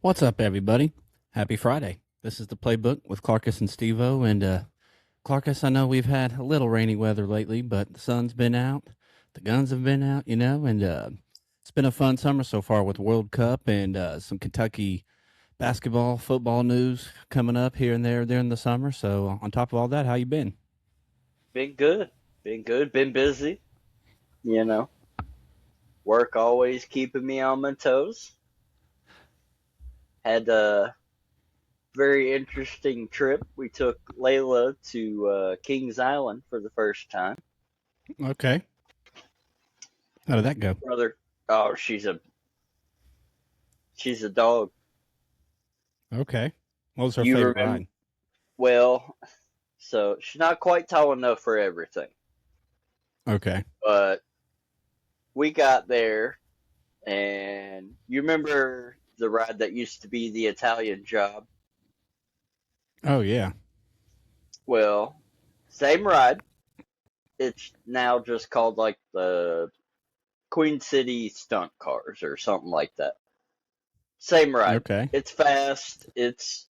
What's up, everybody? Happy Friday. This is the Playbook with Clarkus and Stevo. And Clarkus, I know we've had a little rainy weather lately, but the sun's been out, the guns have been out, and it's been a fun summer so far with World Cup and some Kentucky basketball, football news coming up here and there during the summer. So, on top of all that, how you been? Been good. Been good. Been busy. You know, work always keeping me on my toes. Had a very interesting trip. We took Layla to Kings Island for the first time. Okay. How did that go? Brother, oh, she's a dog. Okay. What was her You favorite remember? ride? Well, so she's not quite tall enough for everything, Okay. but we got there, and you remember the ride that used to be the Italian Job? Oh, yeah. Well, same ride. It's now just called like the Queen City Stunt Cars or something like that. Same ride. Okay. It's fast. It's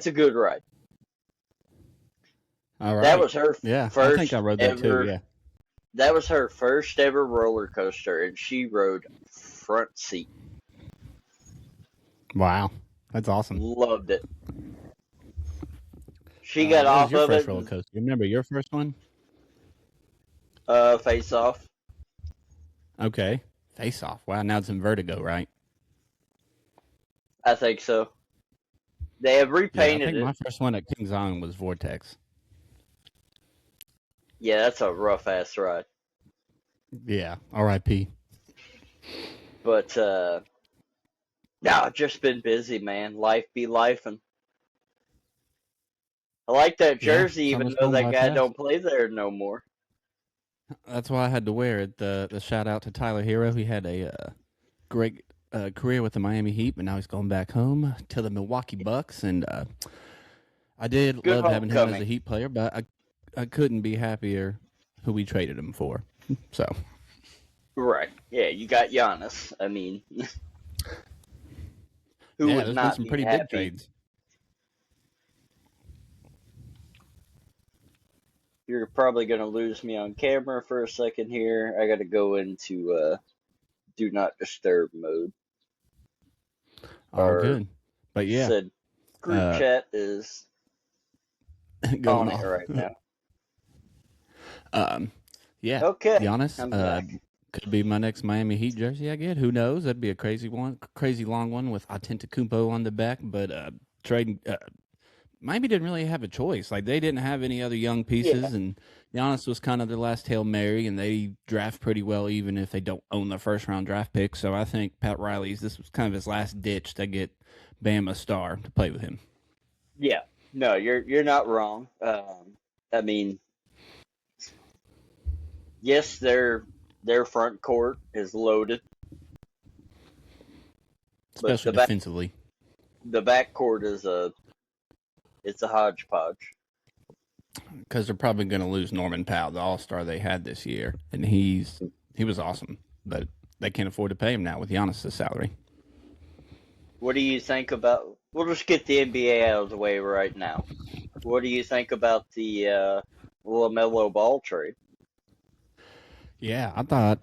a good ride. All That right. was her Yeah, I think I first rode that too. ever. Yeah. That was her first ever roller coaster, and she rode front seat. Wow. That's awesome. Loved it. She got What was off your of first it roller and coaster? You remember your first one? face off. Okay. Face Off. Wow, now it's in Vertigo, right? I think so. They have Yeah, I repainted think it. my first one at Kings Island was Vortex. Yeah, that's a rough ass ride. Yeah. R.I.P. But no, just been busy, man. Life be life, and I like that Yeah, jersey, even summer's though going that by guy fast. don't play there no more. That's why I had to wear it. The shout out to Tyler Hero. He had a great career with the Miami Heat, but now he's going back home to the Milwaukee Bucks. And I did Good love having him as a homecoming. Heat player, but I couldn't be happier who we traded him for. So, Right. Yeah, you got Giannis. I mean, who yeah, would there's been not some be pretty big happy? trades. You're probably going to lose me on camera for a second here. I got to go into do not disturb mode. All Our good. But yeah, said group uh, chat is going on it off. right now. Um, yeah, Okay, Giannis I'm back. could be my next Miami Heat jersey. I get. Who knows? That'd be a crazy one, crazy long one with Antetokounmpo on the back. But trading Miami didn't really have a choice. Like they didn't have any other young Yeah, pieces, and Giannis was kind of their last hail mary, and they draft pretty well, even if they don't own the first round draft pick. So I think Pat Riley's this was kind of his last ditch to get Bam a star to play with him. yeah. No, you're not wrong. I mean, yes, their front court is loaded, but Especially defensively, the back court is a hodgepodge. because they're probably going to lose Norman Powell, the All Star they had this year, and he was awesome, but they can't afford to pay him now with Giannis' salary. What do you think about? We'll just get the NBA out of the way right now. What do you think about the LaMelo Ball trade? Yeah, I thought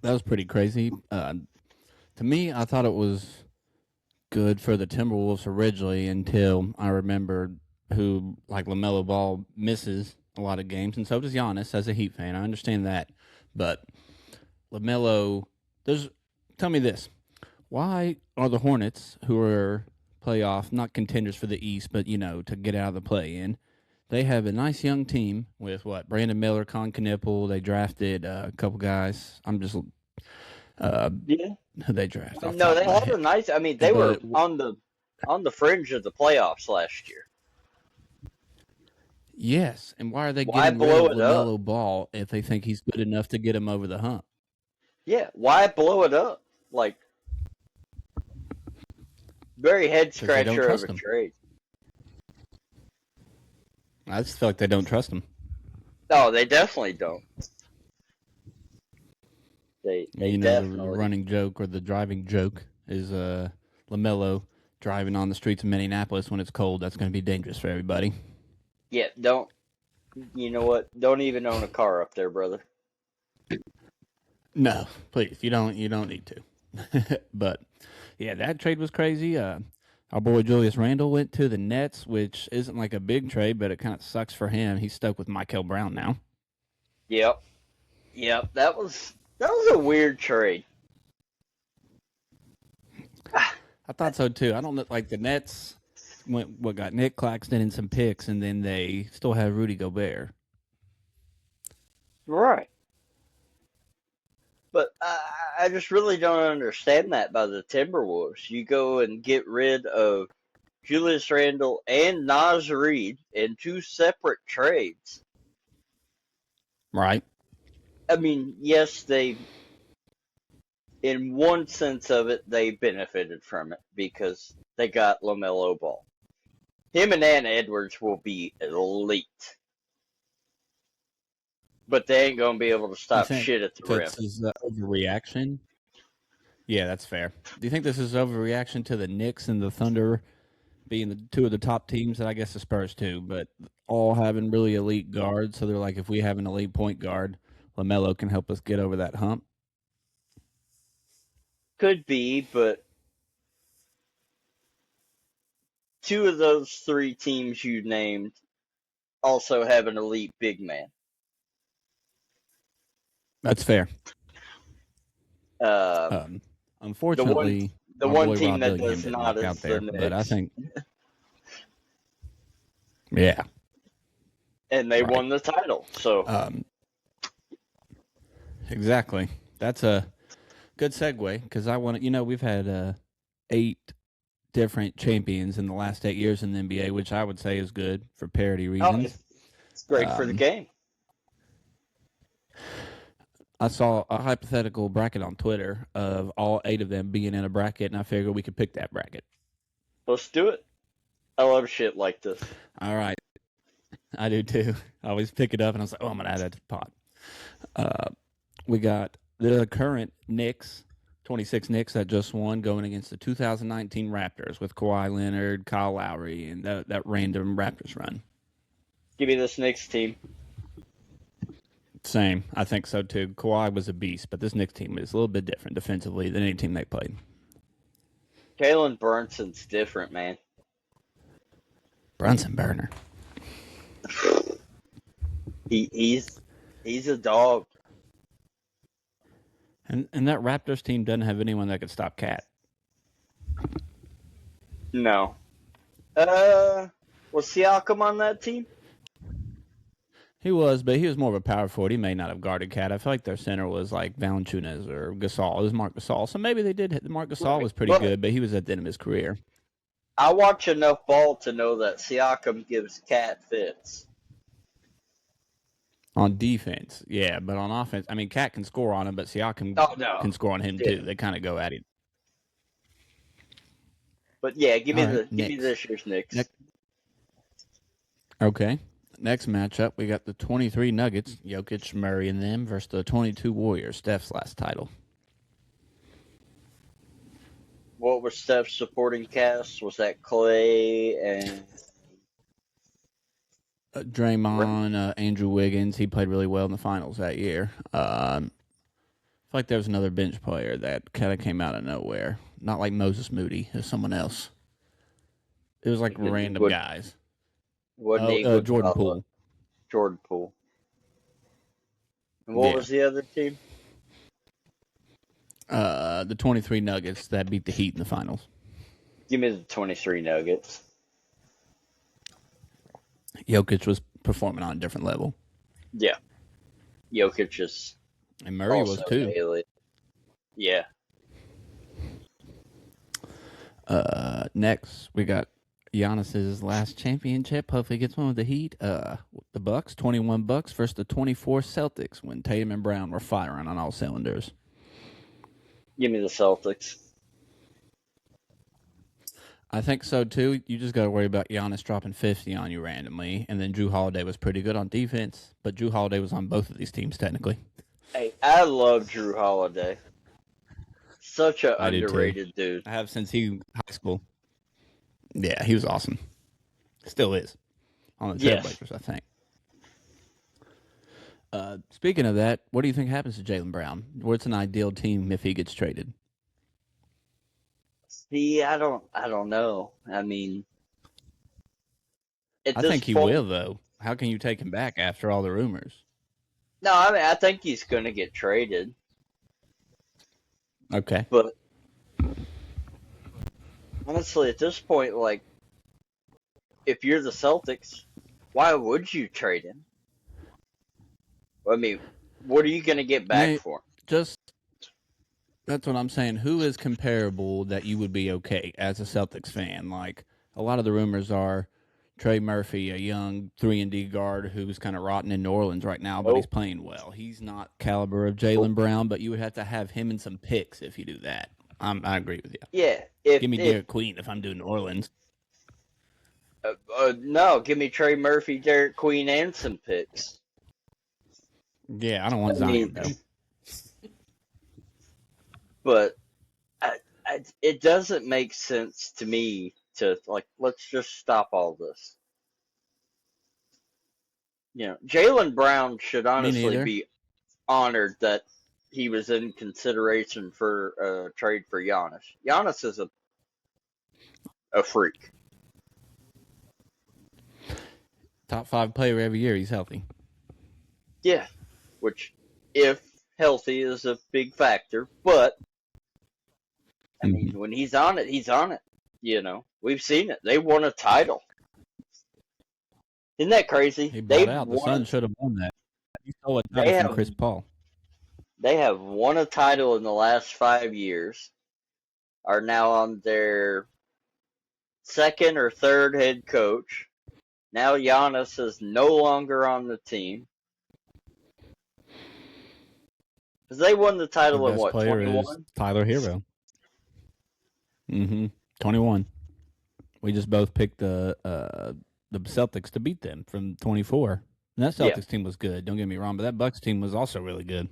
that was pretty crazy. To me, I thought it was good for the Timberwolves originally until I remembered who like Lamelo Ball misses a lot of games, and so does Giannis as a Heat fan. I understand that, but Lamelo, there's tell me this: why are the Hornets, who are playoff not contenders for the East, but to get out of the play in? They have a nice young team with what Brandon Miller, Con Knipple. They drafted a couple guys. I'm just uh, Yeah. who they draft off the No, top they of my had a head. nice. I mean, they were But on the fringe of the playoffs last year. yes, and why are they Why getting rid blow of it up? Lamelo Ball if they think he's good enough to get him over the hump? Yeah, why blow it up? Like very head Because they don't scratcher of a trust him. trade. I just feel like they don't trust him. No, they definitely don't. They The definitely running joke or the driving joke is LaMelo driving on the streets of Minneapolis when it's cold. That's going to be dangerous for everybody. Yeah, don't. You know what? Don't even own a car up there, brother. No, please, you don't need to. But yeah, that trade was crazy. Our boy Julius Randle went to the Nets, which isn't like a big trade, but it kind of sucks for him. He's stuck with Michael Brown now. Yep, yep. That was a weird trade. I thought so too. I don't know, like the Nets got Nick Claxton and some picks, and then they still have Rudy Gobert. Right. But I just really don't understand that by the Timberwolves. You go and get rid of Julius Randle and Naz Reid in two separate trades. Right. I mean, yes, in one sense of it, they benefited from it because they got LaMelo Ball. Him and Ann Edwards will be elite. But they ain't going to be able to You stop think shit at the rim. this is overreaction? Yeah, that's fair. Do you think this is overreaction to the Knicks and the Thunder being the two of the top teams, and I guess the Spurs too, but all having really elite guards? So they're like, if we have an elite point guard, LaMelo can help us get over that hump. Could be, but two of those three teams you named also have an elite big man. That's fair. The Unfortunately, one boy team Rob that Dillingham does didn't not work out is there, the but I Knicks. think, yeah, And they right. won the title. So Exactly. That's a good segue because I want to, we've had 8 different champions in the last 8 years in the NBA, which I would say is good for parity reasons. it's great for the game. I saw a hypothetical bracket on Twitter of all 8 of them being in a bracket, and I figured we could pick that bracket. Let's do it. I love shit like this. All right. I do too. I always pick it up, and I was like, oh, I'm going to add that to the pot. We got the current Knicks, 26 Knicks that just won, going against the 2019 Raptors with Kawhi Leonard, Kyle Lowry, and that random Raptors run. Give me this Knicks team. Same. I think so too. Kawhi was a beast, but this Knicks team is a little bit different defensively than any team they played. Jalen Brunson's different, man. Brunson burner. He's a dog. And that Raptors team doesn't have anyone that could stop Cat. No. Was Siakam on that team? He was, but he was more of a power forward. He may not have guarded Cat. I feel like their center was like Valanciunas or Gasol. It was Marc Gasol. So maybe they did. Marc Gasol was pretty good, but he was at the end of his career. I watch enough ball to know that Siakam gives Cat fits. On defense, yeah, but on offense, I mean, Cat can score on him, but Siakam can score on him too. They kind of go at it. But yeah, give me this year's Knicks. Okay. Next matchup, we got the 23 Nuggets, Jokic, Murray, and them versus the 22 Warriors, Steph's last title. What was Steph's supporting cast? Was that Clay and Draymond, Andrew Wiggins? He played really well in the finals that year. I feel like there was another bench player that kind of came out of nowhere. Not like Moses Moody, it was someone else. It was like random guys. Jordan Poole. Jordan Poole. And what was the other team? The 23 Nuggets that beat the Heat in the finals. Give me the 23 Nuggets. Jokic was performing on a different level. Yeah. Jokic is. And Murray was too. Alien. Yeah. Next, we got Giannis's last championship. Hopefully, he gets one with the Heat. The Bucks, 21 Bucks versus the 24 Celtics when Tatum and Brown were firing on all cylinders. Give me the Celtics. I think so too. You just got to worry about Giannis dropping 50 on you randomly, and then Jrue Holiday was pretty good on defense, but Jrue Holiday was on both of these teams technically. Hey, I love Jrue Holiday. such an I do too. underrated dude. I have since high school. Yeah, he was awesome. Still is on the Yes. Trailblazers, I think. Speaking of that, what do you think happens to Jaylen Brown? What's an ideal team if he gets traded? See, I don't know. I mean, at I this think he point, will, though. How can you take him back after all the rumors? no, I mean, I think he's going to get traded. Okay. But honestly, at this point, like, if you're the Celtics, why would you trade him? I mean, what are you going to get I back mean, for him? just that's what I'm saying. Who is comparable that you would be okay as a Celtics fan? Like a lot of the rumors are Trey Murphy, a young 3-and-D guard who's kind of rotting in New Orleans right now, but he's Nope. playing well. He's not caliber of Nope. Jaylen Brown, but you would have to have him and some picks if you do that. I agree with you. Yeah. Give me If Derek Queen if I'm doing New Orleans. no, give me Trey Murphy, Derek Queen, and some picks. Yeah, I don't want I mean, Zion though. but it doesn't make sense to me to like let's just stop all this. Jaylen Brown should Me honestly neither. be honored that he was in consideration for a trade for Giannis. Giannis is a freak. Top 5 player every year. He's healthy. Yeah, which if healthy is a big factor, but I mean Mm-hmm. when he's on it, he's on it. We've seen it. They won a title. Isn't that crazy? He bought out. The Suns should have won that. He stole a title They from have Chris Paul. they have won a title in the last 5 years. Are now on their second or third head coach. Now Giannis is no longer on the team because they won the Their title in best what player is 21? Tyler Hero. 21. We just both picked the Celtics to beat them from 24. And that Yeah, Celtics team was good. Don't get me wrong, but that Bucks team was also really good.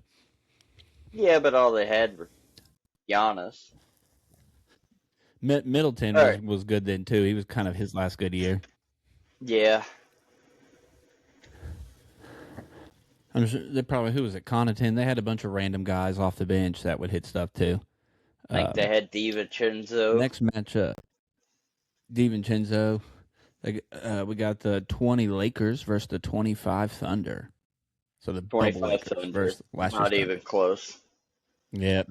yeah, but all they had were Giannis. Middleton All was right, was good then too. He was kind of his last good year. yeah, I'm sure they probably who was it? Connaughton. They had a bunch of random guys off the bench that would hit stuff too. I think they Um, had DiVincenzo. Next matchup, DiVincenzo. We got the 20 Lakers versus the 25 Thunder. So the bubble 25 Lakers Thunder, versus last year's not even Thunder. close. Yeah,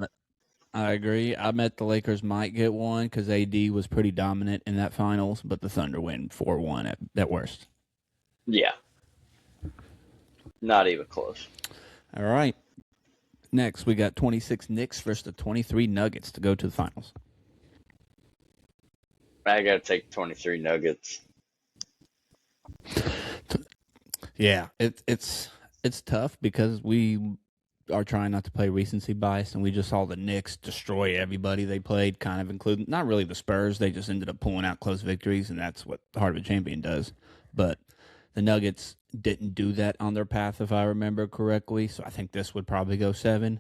I agree. I bet the Lakers might get one because AD was pretty dominant in that finals, but the Thunder win 4-1 at worst. Yeah, not even close. All right. Next, we got 26 Knicks versus the 23 Nuggets to go to the finals. I gotta take 23 Nuggets. Yeah, it's tough because we are trying not to play recency bias, and we just saw the Knicks destroy everybody they played, kind of including not really the Spurs. They just ended up pulling out close victories, and that's what the heart of a champion does. But the Nuggets didn't do that on their path, if I remember correctly. So I think this would probably go 7.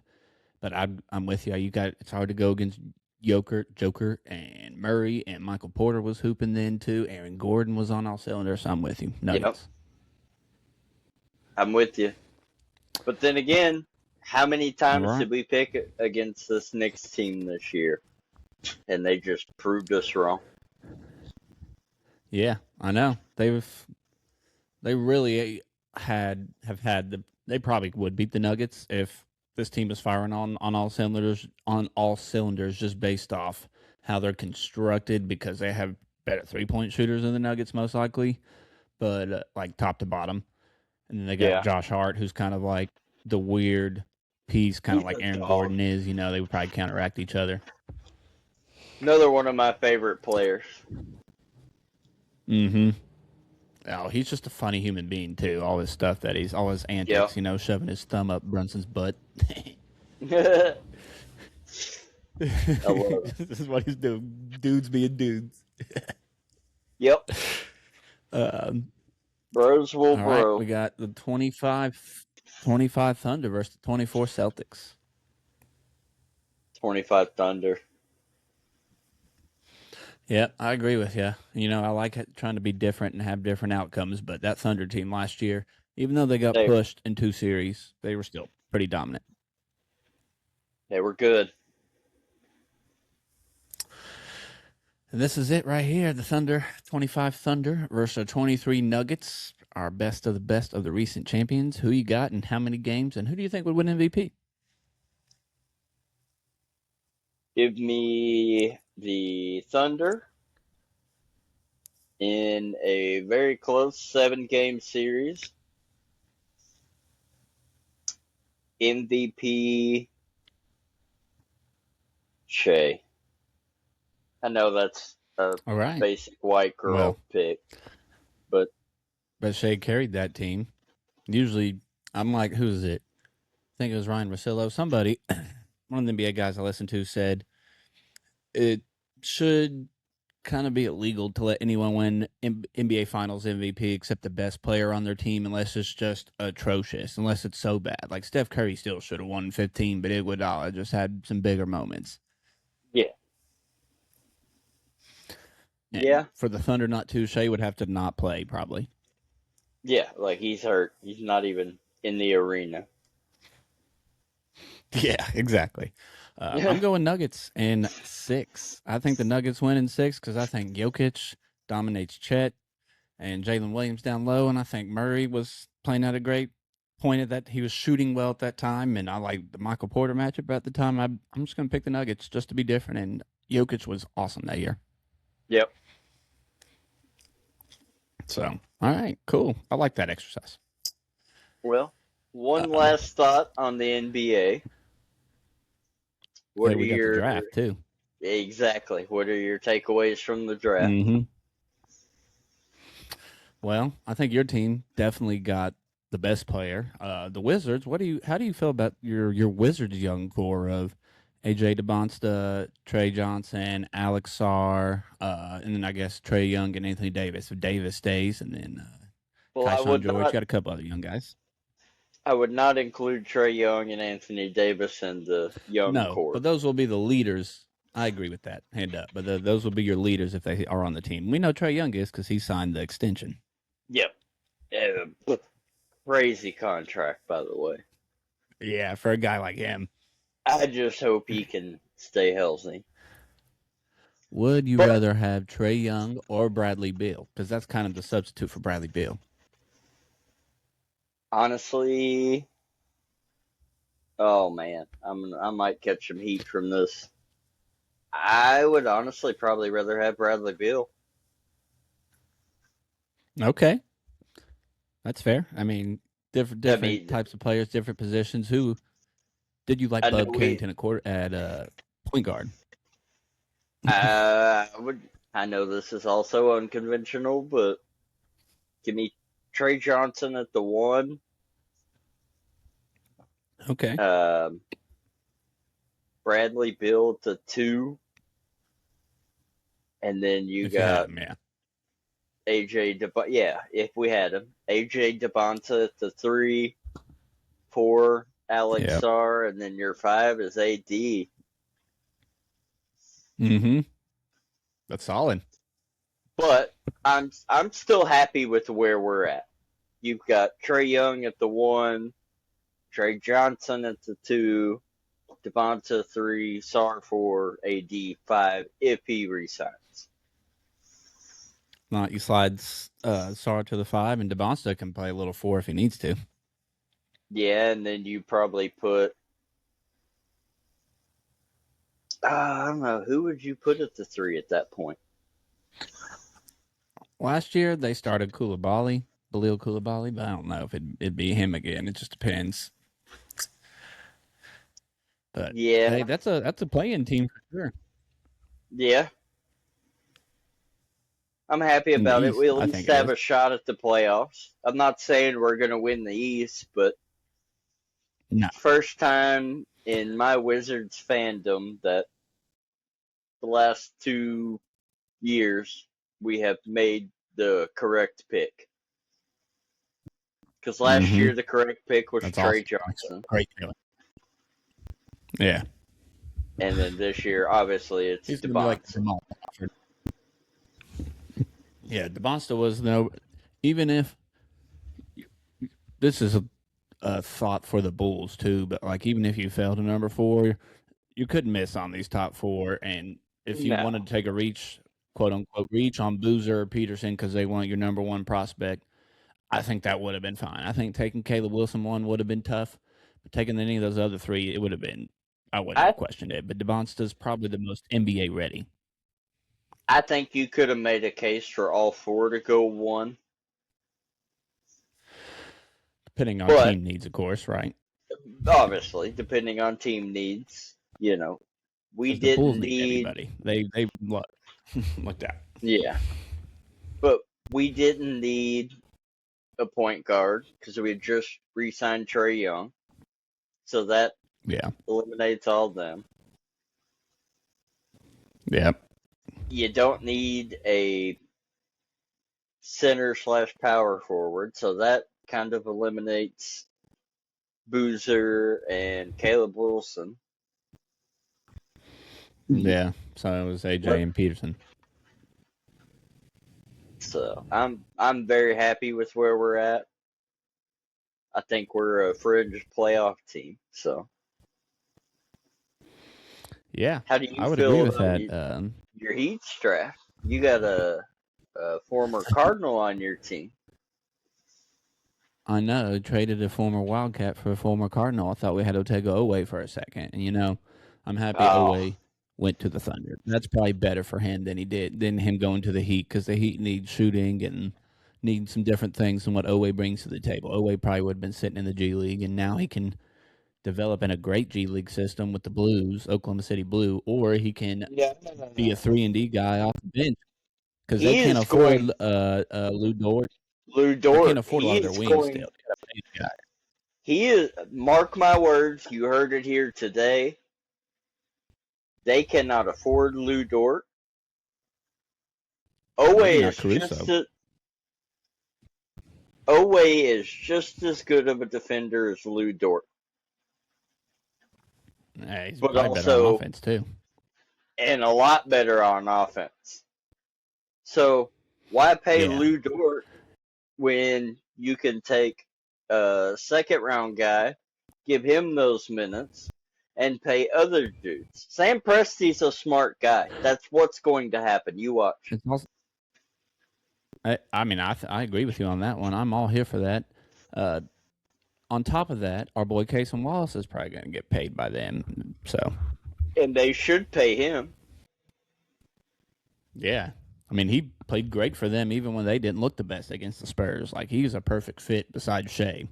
But I'm with you. It's hard to go against Joker, and Murray, and Michael Porter was hooping then too. Aaron Gordon was on all cylinders. So I'm with you. Yep, Nuggets. I'm with you. But then again, how many All times right. did we pick against this Knicks team this year? And they just proved us wrong. Yeah, I know. They really have had they probably would beat the Nuggets if this team is firing on all cylinders just based off how they're constructed because they have better 3-point shooters than the Nuggets most likely, but like top to bottom. And then they got Yeah, Josh Hart who's kind of like the weird piece, kind of he's like a Aaron dog. Gordon is, they would probably counteract each other. Another one of my favorite players. Mhm. Oh, he's just a funny human being too. All his stuff all his Yep. antics, shoving his thumb up Brunson's butt. I love it. This is what he's doing. Dudes being dudes. Yep. Um, Bros will all right, we bro. got the 25 Thunder versus the 24 Celtics. 25 Thunder. Yeah, I agree with you. I like trying to be different and have different outcomes, but that Thunder team last year, even though they got They pushed in two series, they were still pretty dominant. they were good. And this is it right here. The Thunder, 25 Thunder versus 23 Nuggets, our best of the recent champions. Who you got and how many games, and who do you think would win MVP? Give me the Thunder in a very close 7 game series. MVP Shea. I know that's a All right. basic white Well, girl pick, but but Shea carried that team. Usually, I'm like, who is it? I think it was Ryan Rosillo. Somebody, one of the NBA guys I listened to said it should kind of be illegal to let anyone win NBA Finals MVP except the best player on their team, unless it's just atrocious, unless it's so bad. Like Steph Curry still should have won 15, but Iguodala just had some bigger moments. yeah, And yeah, for the Thunder not to, Shea would have to not play probably. yeah. Like he's hurt. He's not even in the arena. Yeah, exactly. I'm going Nuggets in 6. I think the Nuggets win in 6 because I think Jokic dominates Chet and Jalen Williams down low, and I think Murray was playing at a great point at that. He was shooting well at that time, and I like the Michael Porter matchup at the time. I'm just going to pick the Nuggets just to be different, and Jokic was awesome that year. Yep. So, all right, cool. I like that exercise. Well, one Uh, last thought on the NBA. What hey, are we got the your draft too. exactly? What are your takeaways from the draft? Mm-hmm. Well, I think your team definitely got the best player. The Wizards. How do you feel about your Wizards young core of AJ DeBonsta, Trey Johnson, Alex Sarr, and then I guess Trey Young and Anthony Davis. If Davis stays, and then Well, Keyshawn George. Got a couple other young guys. I would not include Trey Young and Anthony Davis in the young No, core. but those will be the leaders. I agree with that. Hand up. But those will be your leaders if they are on the team. We know Trey Young is because he signed the extension. Yep. Crazy contract, by the way. Yeah, for a guy like him. I just hope he can stay healthy. Would you But rather have Trey Young or Bradley Beal? Because that's kind of the substitute for Bradley Beal. honestly, oh man, I might catch some heat from this. I would honestly probably rather have Bradley Beal. Okay, that's fair. I mean, I different mean, types of players, different positions. Who did you like? I know Bub we, Carrington at point guard. I would. I know this is also unconventional, but give me Trey Johnson at the 1. Okay. Um, Bradley Beal to 2, and then you If you had got him, yeah. AJ yeah, if we had him, AJ DeBonta at the 3, 4 Alex Yeah. Sarr, and then your 5 is AD. Mm-hmm. That's solid. But I'm still happy with where we're at. You've got Trey Young at the 1, Trey Johnson at the 2, Devonta 3, Sarr 4, AD 5 if he resigns. Not you slide Sarr to the 5, and DeBonsta can play a little 4 if he needs to. Yeah, and then you probably put I don't know, who would you put at the 3 at that point? Last year they started Koulibaly, Balil Koulibaly, but I don't know if it'd be him again. It just depends. But hey, Yeah, that's a playing team for sure yeah. I'm happy in the about it. We East. at I least think it have is. a shot at the playoffs. I'm not saying we're going to win the East, but No. first time in my Wizards fandom that the last 2 years we have made the correct pick. Because last Mm-hmm. year the correct pick was That's Trey awesome. Johnson. Great feeling. Yeah. And then this year, obviously, it's He's going to be like Devontae. Jamal Crawford. Yeah, Devonsta was no. Even if this is a thought for the Bulls too, but like even if you fell to number 4, you couldn't miss on these top 4. And if you No, wanted to take a reach, quote unquote, reach on Boozer or Peterson because they want your number 1 prospect, I think that would have been fine. I think taking Caleb Wilson 1 would have been tough, but taking any of those other 3, it would have been. I wouldn't I have questioned it. But Devonsta's probably the most NBA ready, I think you could have made a case for all four to go one, depending on but team needs, of course, right? obviously, depending on team needs, we Because the Bulls didn't need need, everybody. They look like that. yeah, but we didn't need a point guard because we had just re-signed Trey Young, so that Yeah, eliminates all of them. yeah, You don't need a center slash power forward, so that kind of eliminates Boozer and Caleb Wilson. yeah. So it was AJ But and Peterson. so I'm very happy with where we're at. I think we're a fringe playoff team. So Yeah, how do you I would agree feel with about that. your Heat's draft? You got a former Cardinal on your team. I know traded a former Wildcat for a former Cardinal. I thought we had Otego Owe for a second, and I'm happy Oh, Owe went to the Thunder. That's probably better for him than him going to the Heat because the Heat need shooting and need some different things than what Owe brings to the table. Owe probably would have been sitting in the G League, and now he can develop in a great G League system with the Blues, Oklahoma City Blue, or he can yeah. be a 3-and-D guy off the bench because they He can't is afford going Lou Dort. Lou They can't Dort. afford a lot of their wings still. They gotta pay the guy. He is, mark my words, you heard it here today. They cannot afford Lou Dort. Owe Maybe not is just Caruso. a, Owe is just as good of a defender as Lou Dort, Yeah, he's but probably better on also offense too. and a lot better on offense. So why pay Yeah, Lou Dort when you can take a second round guy, give him those minutes, and pay other dudes? Sam Presti's a smart guy. That's what's going to happen. You watch. it's also. I mean, I agree with you on that one. I'm all here for that. Uh, on top of that, our boy Casey Wallace is probably going to get paid by them. So And they should pay him. yeah, I mean, he played great for them even when they didn't look the best against the Spurs. Like he's a perfect fit beside Shea.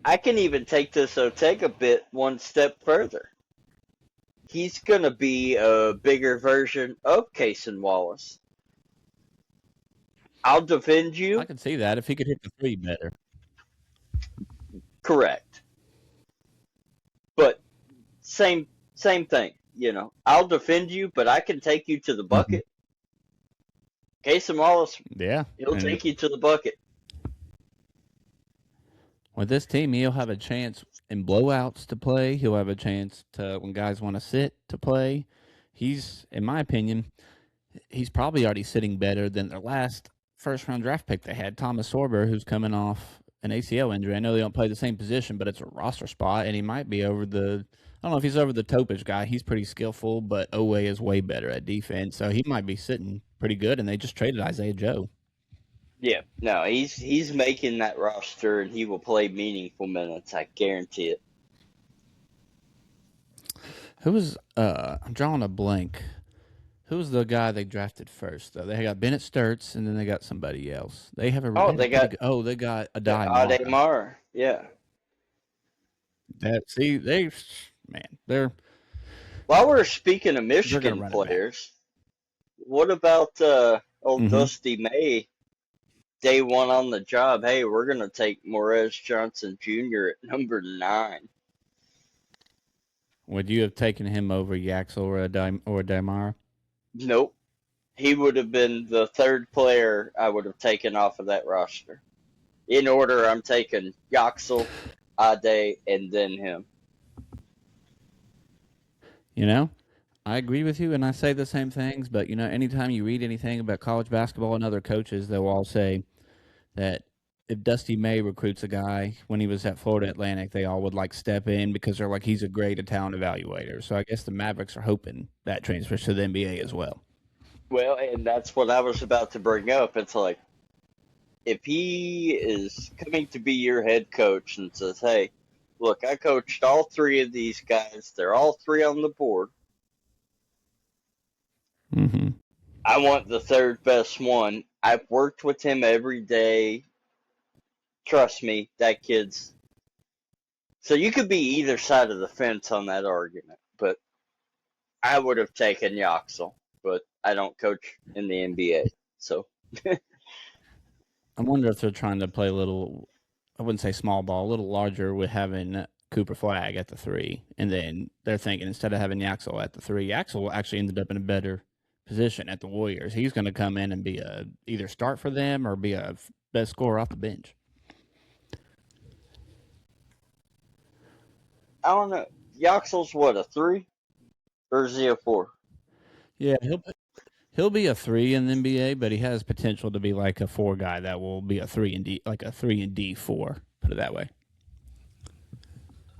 I can even take this Otega bit one step further. He's going to be a bigger version of Cason Wallace. I'll defend I you. could see that if he could hit the 3 better. Correct. But same thing. I'll defend you, but I can take you to the Mhm. bucket. Cason Wallace, Yeah, he'll and take you to the bucket. with this team, he'll have a chance in blowouts to play. He'll have a chance to when guys want to sit to play. He's, in my opinion, he's probably already sitting better than their last first round draft pick they had, Thomas Sorber, who's coming off an ACL injury. I know they don't play the same position, but it's a roster spot, and he might be over the. I don't know if he's over the Topich guy. He's pretty skillful, but Owe is way better at defense, so he might be sitting pretty good. And they just traded Isaiah Joe. Yeah, no, he's making that roster, and he will play meaningful minutes. I guarantee it. Who was? I'm drawing a blank. Who was the guy they drafted first? Though they got Bennett Sturts, and then they got somebody else. They have Oh, had a they pretty got good. Oh, they got Adai Ade Mara. Mara. Yeah. That see they man While we're speaking of they're gonna Michigan run it back. players, what about old Mm-hmm. Dusty May? Day one on the job. Hey, we're gonna take Morez Johnson Jr. at number 9. Would you have taken him over Yaxel or Damara? Nope. He would have been the third player I would have taken off of that roster. In order, I'm taking Yaxel, Ade, and then him. You know, I agree with you, and I say the same things. But anytime you read anything about college basketball and other coaches, they'll all say that if Dusty May recruits a guy when he was at Florida Atlantic, they all would like step in because they're like he's a great talent evaluator. So I guess the Mavericks are hoping that transfers to the NBA as well. Well, and that's what I was about to bring up. It's like if he is coming to be your head coach and says, "Hey, look, I coached all three of these guys. They're all three on the board. Mm-hmm. I want the third best one. I've worked with him every day. Trust me, that kid's." So you could be either side of the fence on that argument, but I would have taken Yaxel, but I don't coach in the NBA, so I wonder if they're trying to play a little. I wouldn't say small ball, a little larger with having Cooper Flag at the three, and then they're thinking instead of having Yaxel at the three, Yaxel actually ended up in a better position at the Warriors. He's going to come in and be a either start for them or be a best scorer off the bench. I don't know. Yaxel's what, a three or is he a four? Yeah, he'll be a three in the NBA, but he has potential to be like a four guy that will be a three and D, like a 3 and D 4. Put it that way.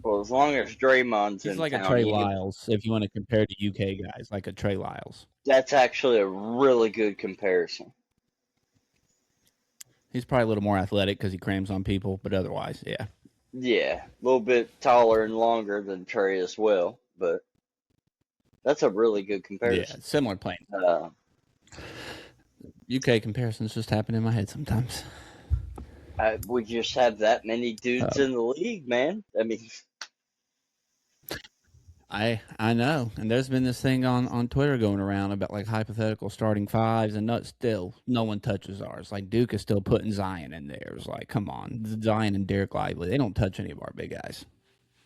Well, as long as Draymond's He's in like a town, Trey you can. Lyles if you want to compare to UK guys, like a Trey Lyles. That's actually a really good comparison. He's probably a little more athletic because he crams on people, but otherwise, yeah. Yeah, a little bit taller and longer than Trey as well, but that's a really good Yeah, comparison. similar playing. Uh, UK comparisons just happen in my head sometimes. we just have that many dudes Um, in the league, man. I mean, I know, and there's been this thing on Twitter going around about like hypothetical starting fives, and still no one touches ours. Like Duke is still putting Zion in there. It's like, come on, Zion and Derek Lively, they don't touch any of our big guys.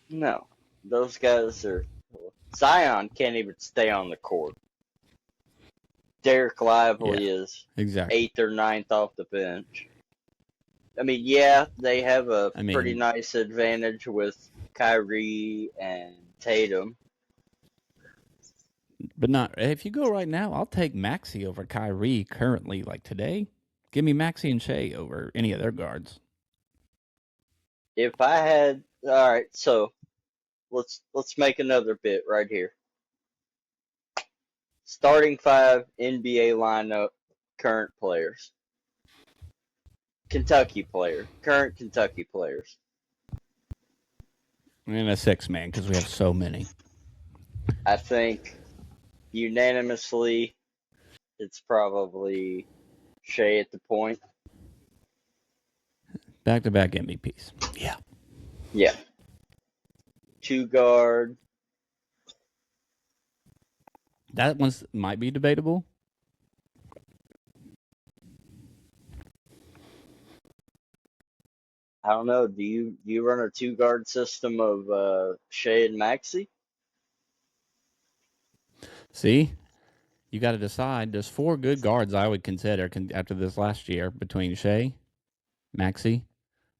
no, those guys are. Zion can't even stay on the court. Derek Yeah, Lively is exactly. eighth or ninth off the bench. I mean, yeah, they have a I pretty mean, nice advantage with Kyrie and Tatum. but not if you go right now, I'll take Maxi over Kyrie currently. Like today, give me Maxi and Shea over any of their guards. If I had, all right, so let's make another bit right here. Starting five NBA lineup, current players, Kentucky player, current Kentucky players. And a 6 man because we have so many. I think unanimously, it's probably Shea at the point. Back-to-back MVPs. Yeah. Yeah, two guard. That one might be debatable. I don't know. Do you run a two guard system of Shea and Maxey? See, you got to decide. There's 4 good guards I would consider after this last year between Shea, Maxey,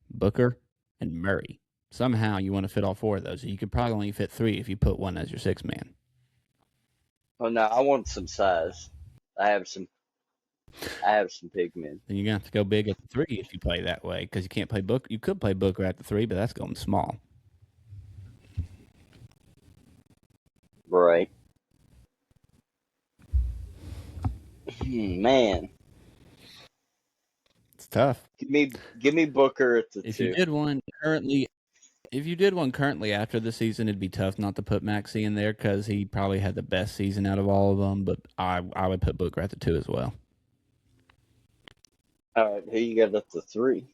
Booker, and Murray. Somehow you want to fit all 4 of those. You could probably only fit 3 if you put one as your 6 man. Oh no, I want some size. I have some. I have some big men. Then you're gonna have to go big at the 3 if you play that way because you can't play Booker. You could play Booker at the 3, but that's going small. Right. Man, It's tough. give me Booker at the If you two. did one currently, if you did one currently after the season, it'd be tough not to put Maxey in there because he probably had the best season out of all of them. But I would put Booker at the 2 as well. All right, who you got at the three?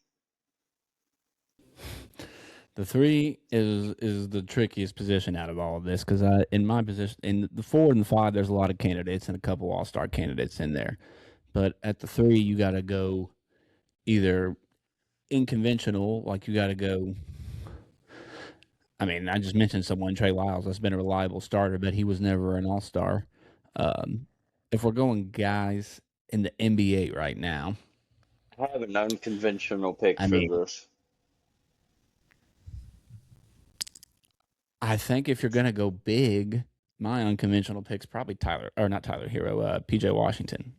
The 3 is the trickiest position out of all of this because in my position in the 4 and the 5, there's a lot of candidates and a couple all-star candidates in there. But at the 3, you got to go either unconventional, like you got to go. I mean, I just mentioned someone, Trey Lyles, that's been a reliable starter, but he was never an all-star. Um, if we're going guys in the NBA right now, I have an unconventional pick I for mean, this. I think if you're going to go big, my unconventional pick's probably Tyler, or not Tyler Hero, PJ Washington.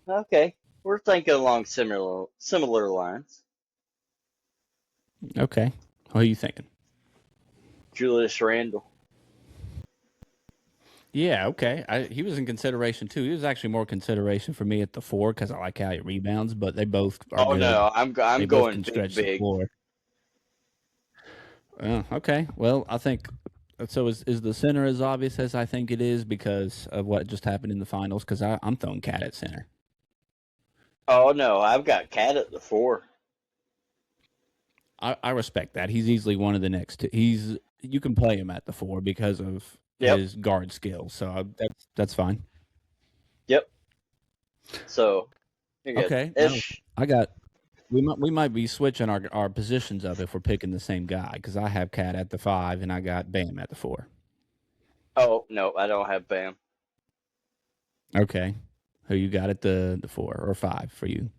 Okay, we're thinking along similar lines. Okay. What are you thinking? Julius Randle. Yeah, okay. He was in consideration too. He was actually more consideration for me at the 4 because I like how he rebounds, but they both are Oh good. no, I'm They both going can big, stretch the big. floor. Okay. Well, I think so. Is the center as obvious as I think it is because of what just happened in the finals? Because I'm throwing Cat at center. Oh no, I've got Cat at the 4. I respect that. He's easily one of the next two. You can play him at the 4 because of Yep, his guard skills. So that's fine. yep. So you got Okay. No, Ish. I got. We might be switching our positions up if we're picking the same guy because I have Cat at the 5 and I got Bam at the 4. Oh no, I don't have Bam Okay. Who you got at the 4 or 5 for you?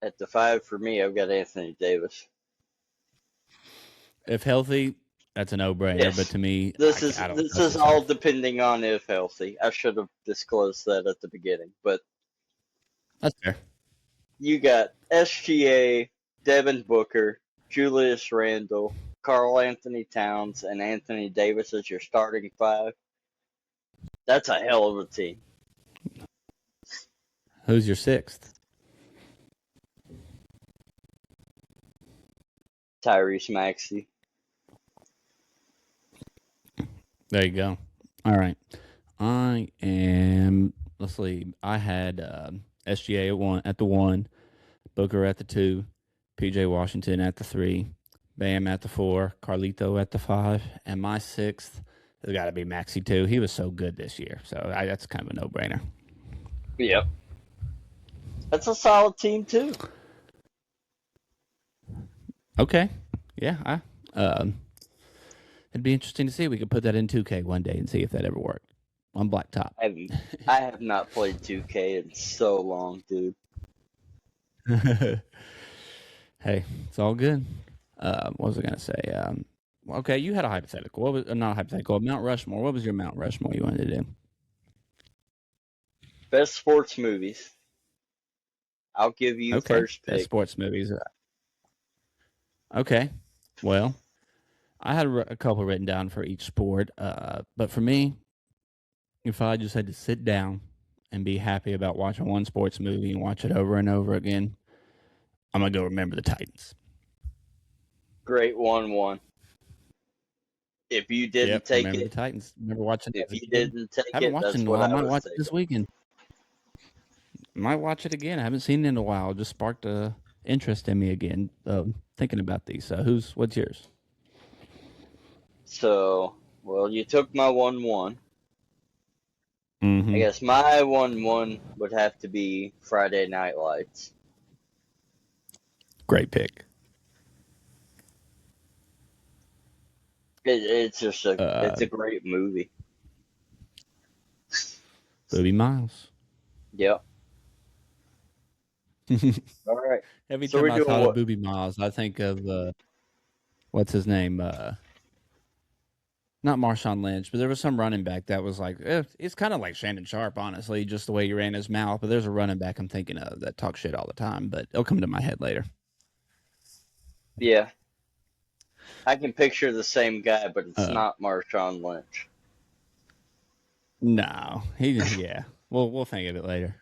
at the 5 for me. I've got Anthony Davis. If healthy, that's a no brainer. But Yes, to me, I don't this trust is all himself. depending on if healthy. I should have disclosed that at the beginning, but That's fair. you got SGA, Devin Booker, Julius Randle, Carl Anthony Towns, and Anthony Davis as your starting 5. That's a hell of a team. Who's your 6th? Tyrese Maxey. There you go. All right. I am. Let's see. I had SGA at the 1, Booker at the 2, PJ Washington at the 3, Bam at the 4, Carlito at the 5, and my 6th has got to be Maxi too. He was so good this year, so that's kind of a no brainer. Yep. That's a solid team too. Okay. Yeah. It'd be interesting to see. We could put that in 2K one day and see if that ever worked on blacktop. I have, I have not played 2K in so long, dude. Hey, it's all good. What was I gonna say? Okay, you had a hypothetical. What was not a hypothetical? Mount Rushmore. What was your Mount Rushmore you wanted to do? Best sports movies. I'll give you Okay, first best pick. sports movies. Okay, well, I had a couple written down for each sport. But for me, if I just had to sit down and be happy about watching one sports movie and watch it over and over again, I'm gonna go Remember the Titans. Great 1-1. If you didn't Yep, take Remember the it, Titans. Remember watching it if as a you kid. didn't take Haven't it, watched it that's in a what while. I Might was watch it this taking. weekend. Might watch it again. I haven't seen it in a while. Just sparked a interest in me again. Thinking about these. What's yours? So, well, you took my 1-1. I Mm-hmm. guess my 1-1 would have to be Friday Night Lights. Great pick. It's Uh, a great movie. Booby Miles. Yep. All right. Every So time we're I doing thought of what? Booby Miles, I think of what's his name? Not Marshawn Lynch, but there was some running back that was like it's kind of like Shannon Sharp, honestly, just the way he ran his mouth. But there's a running back I'm thinking of that talks shit all the time, but it'll come to my head later. Yeah, I can picture the same guy, but it's Uh, not Marshawn Lynch. no, yeah. We'll think of it later.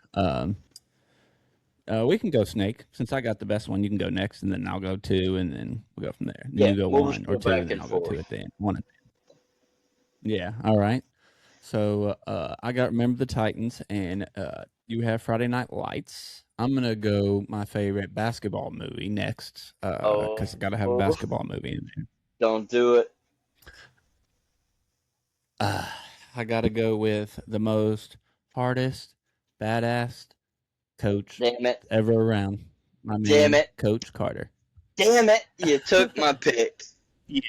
We can go snake since I got the best one. You can go next, and then I'll go 2, and then we'll go from there. Then Yeah, you go we'll just 1 or go 2, back and then and I'll go 2 forth. at the end. 1. Yeah. All right. So I got Remember the Titans, and you have Friday Night Lights. I'm gonna go my favorite basketball movie next, because I gotta have a Oh, basketball movie in there. don't do it. Uh, I gotta go with the most hardest, badass coach Damn it. ever around. My Damn man, it. Coach Carter. Damn it. You took my pick. Yes.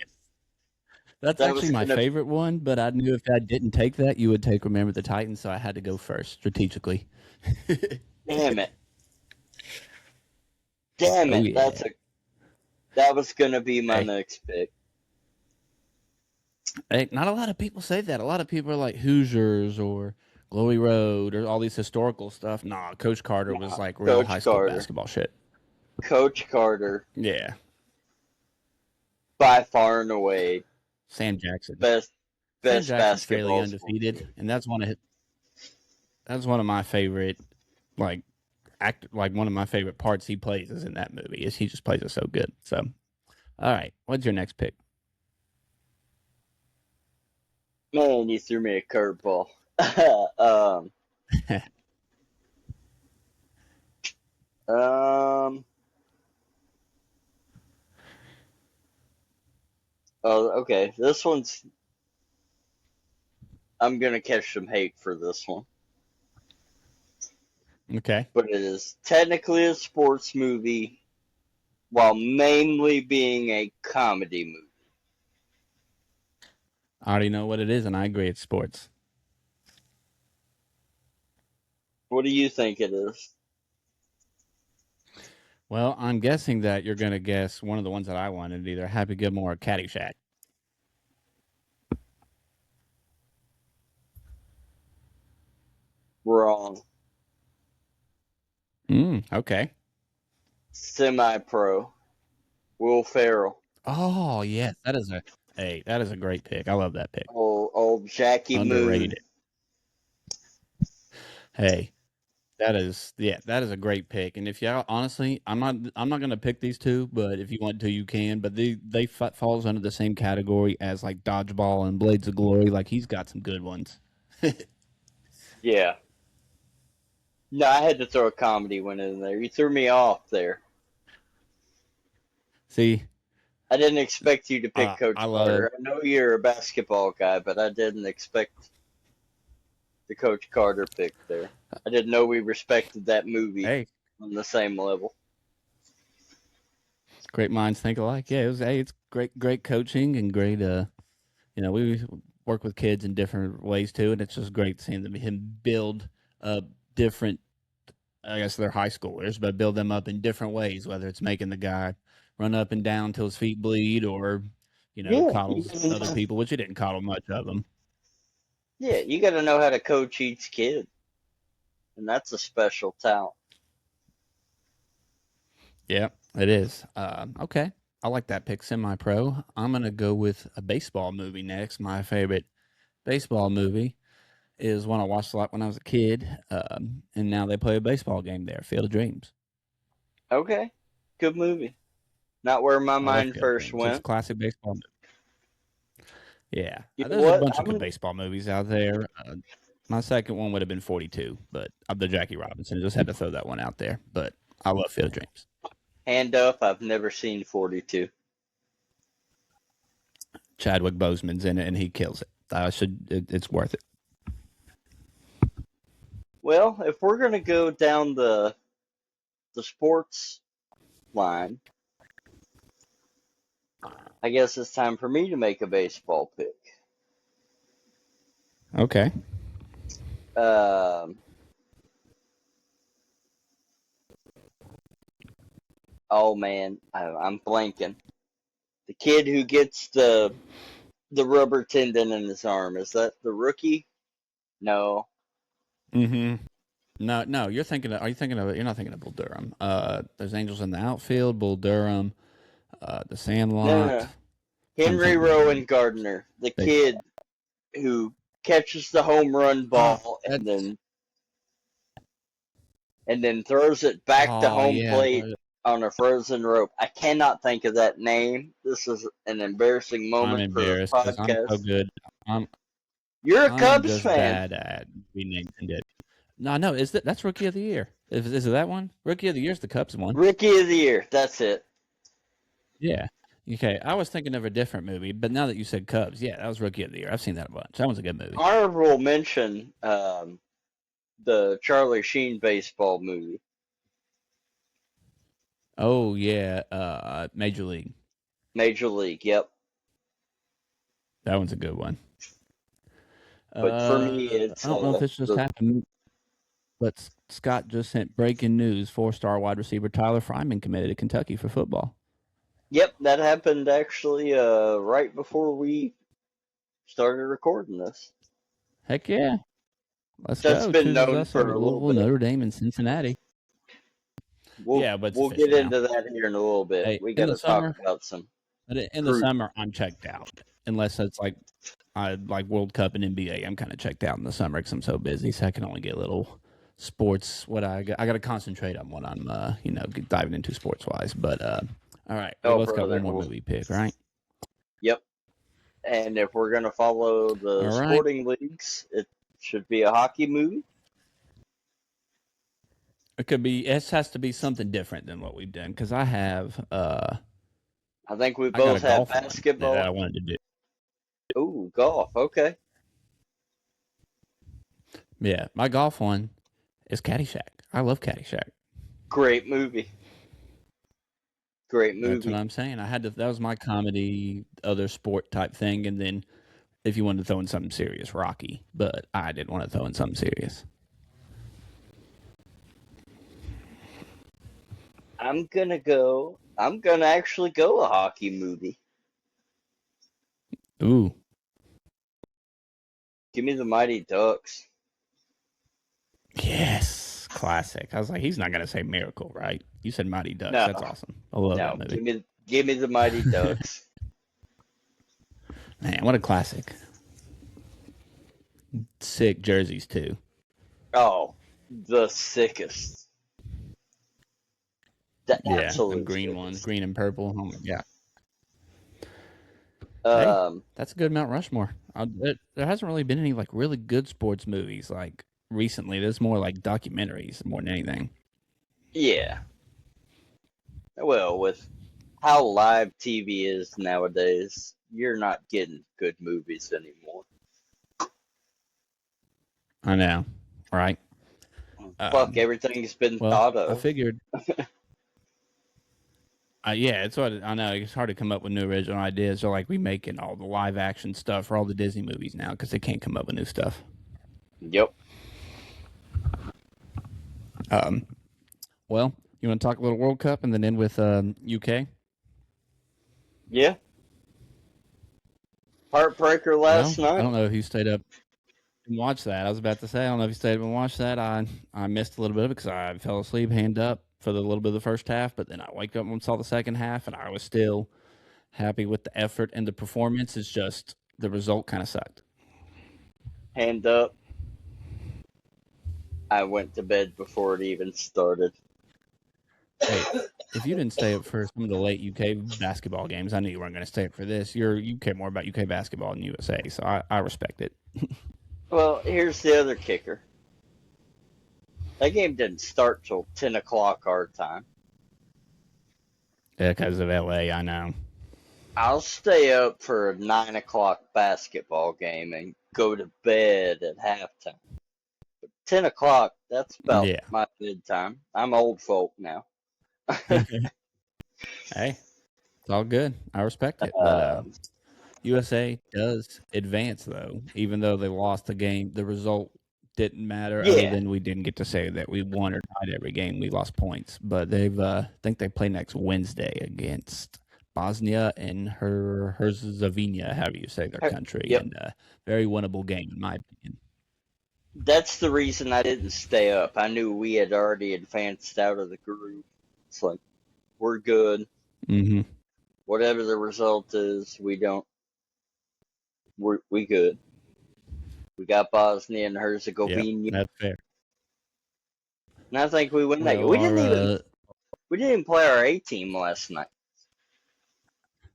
That's That actually was my gonna. favorite one, but I knew if I didn't take that, you would take Remember the Titans, so I had to go first strategically. Damn it. Damn Oh it. yeah. That was gonna be my Hey, next pick. Hey, not a lot of people say that. A lot of people are like Hoosiers or Glory Road or all these historical stuff. Nah, Coach Carter was Nah, like real high Coach school Carter. basketball shit. Coach Carter, Yeah, by far and away, Sam Jackson. best Sam best Jackson's fairly basketball sports undefeated, movie. and that's one of my favorite like like one of my favorite parts he plays is in that movie. Is he just plays it so good. So, all right, what's your next pick? Man, you threw me a curveball. um, um, oh, okay. This one's. I'm gonna catch some hate for this one, Okay, but it is technically a sports movie while mainly being a comedy movie. I already know what it is, and I agree it's sports. What do you think it is? Well, I'm guessing that you're gonna guess one of the ones that I wanted, either Happy Gilmore or Caddyshack. Wrong. Okay. Semi-pro. Will Ferrell. Oh yes, that is a great pick. I love that pick. Old Jackie Moon. Underrated. Hey, that is a great pick. And if you honestly, I'm not gonna pick these two, but if you want to, you can. But they falls under the same category as like Dodgeball and Blades of Glory. Like he's got some good ones. Yeah. No, I had to throw a comedy one in there. You threw me off there. See, I didn't expect you to pick I Coach love. Carter. I know you're a basketball guy, but I didn't expect the Coach Carter pick there. I didn't know we respected that movie Hey, on the same level. great minds think alike. Yeah, it's great coaching and great. We work with kids in different ways too, and it's just great seeing him build different. I guess they're high schoolers, but build them up in different ways, whether it's making the guy run up and down till his feet bleed, or Yeah, coddles other people, which he didn't coddle much of them. you got to know how to coach each kid, and that's a special talent. Yeah, it is. Okay, I like that pick, semi-pro. I'm gonna go with a baseball movie next. My favorite baseball movie is one I watched a lot when I was a kid, and now they play a baseball game there, Field of Dreams. Okay, good movie. Not where my I love mind Field of first Dreams. It's a went. classic baseball movie. Yeah, You know there's a what? bunch of good baseball movies out there. My second one would have been 42, but I'm the Jackie Robinson. Just had to throw that one out there. But I love Field of Dreams. Hand up, I've never seen 42. Chadwick Boseman's in it, and he kills it. It's worth it. Well, if we're gonna go down the sports line, I guess it's time for me to make a baseball pick. Okay. Um, oh man, I'm blanking. The kid who gets the rubber tendon in his arm, is that the rookie? No. Mm-hmm. No, no, you're thinking. Are you thinking of? You're not thinking of Bull Durham. There's Angels in the Outfield. Bull Durham. The No, no, Sandlot. no. Trying to Henry think of Rowan Gardner, the base. kid who catches the home run Oh, ball that's. and then throws it back to Oh home yeah. plate on a frozen rope. I cannot think of that name. This is an embarrassing I'm moment for this embarrassed because I'm so podcast. good. I'm You're a I am Cubs just fan. bad at renaming it. No, no, that's Rookie of the Year? Is it that one? Rookie of the Year is the Cubs one. Rookie of the year. That's it. Yeah. Okay, I was thinking of a different movie, but now that you said Cubs, yeah, that was Rookie of the Year. I've seen that a bunch. That one's a good movie. Honorable mention the Charlie Sheen baseball movie. Oh yeah, Major League. Major League. Yep. That one's a good one. But for me, I it's don't know if this just the. happened, but Scott just sent breaking news: four-star wide receiver Tyler Fryman committed to Kentucky for football. Yep, that happened actually right before we started recording this. Heck yeah. Let's That's go. been Chooses known us for over a little Louisville, bit. Notre Dame, and Cincinnati. Yeah, but it's We'll get official now. into that here in a little bit. Hey, We in got the to talk summer, about some in the cruise. summer, I'm checked out. Unless it's like like World Cup and NBA, I'm kind of checked out in the summer because I'm so busy, so I can only get little sports. What I got to concentrate on what I'm diving into sports wise. But all right, we Oh, both got brother. one more movie pick, right? Yep. And if we're gonna follow the All right. sporting leagues, it should be a hockey movie. It could be. It has to be something different than what we've done because I have. I think we I got a both have golf one that I basketball. wanted to do. Ooh, golf. Okay. Yeah, my golf one is Caddyshack. I love Caddyshack. Great movie. Great That's what movie. I'm saying. I had to. That was my comedy, other sport type thing, and then if you wanted to throw in something serious, Rocky. But I didn't want to throw in something serious. I'm gonna actually go a hockey movie. Ooh, Give me the Mighty Ducks. yes, classic. I was like, he's not gonna say Miracle, right? You said Mighty Ducks. No, That's awesome. I love that no. movie. Give me the Mighty Ducks. Man, what a classic. Sick jerseys too. Oh, the sickest. The Yeah, them absolute green ones, sickest. green and purple. Oh my god. Hey, Um, that's a good Mount Rushmore. There hasn't really been any like really good sports movies like recently. There's more like documentaries more than anything. yeah. Well, with how live TV is nowadays, you're not getting good movies anymore. I know, right? Fuck, Um, everything's been well, thought I of. figured. Yeah, it's what I know. It's hard to come up with new original ideas. They're like remaking all the live action stuff for all the Disney movies now because they can't come up with new stuff. Yep. Um, well, you want to talk a little World Cup and then end with UK? Yeah. Heartbreaker Well, last I night. don't know if you stayed up and watched that. I was about to say I don't know if you stayed up and watched that. I missed a little bit of it because I fell asleep, hand up for the little bit of the first half, but then I wake up and saw the second half, and I was still happy with the effort and the performance. It's just the result kind of sucked. Hand up. I went to bed before it even started. Hey, if you didn't stay up for some of the late UK basketball games, I knew you weren't going to stay up for this. You care more about UK basketball than USA, so I respect it. Well, here's the other kicker. That game didn't start till 10 o'clock our time. Yeah, because of LA, I know. I'll stay up for a 9 o'clock basketball game and go to bed at halftime. 10 o'clock, that's about Yeah. my bedtime. I'm old folk now. Hey, it's all good. I respect it. But Um, USA does advance, though, even though they lost the game. The result didn't matter, other yeah, than we didn't get to say that we won or tied every game. We lost points, but they've I think they play next Wednesday against Bosnia and Herzegovina, however you say their country, yep. and very winnable game in my opinion. That's the reason I didn't stay up. I knew we had already advanced out of the group. It's like, we're good. Mm-hmm. Whatever the result is, we good. We got Bosnia and Yep, Herzegovina. that's fair. And I think we win that game. Well, our We didn't even play our A team last night.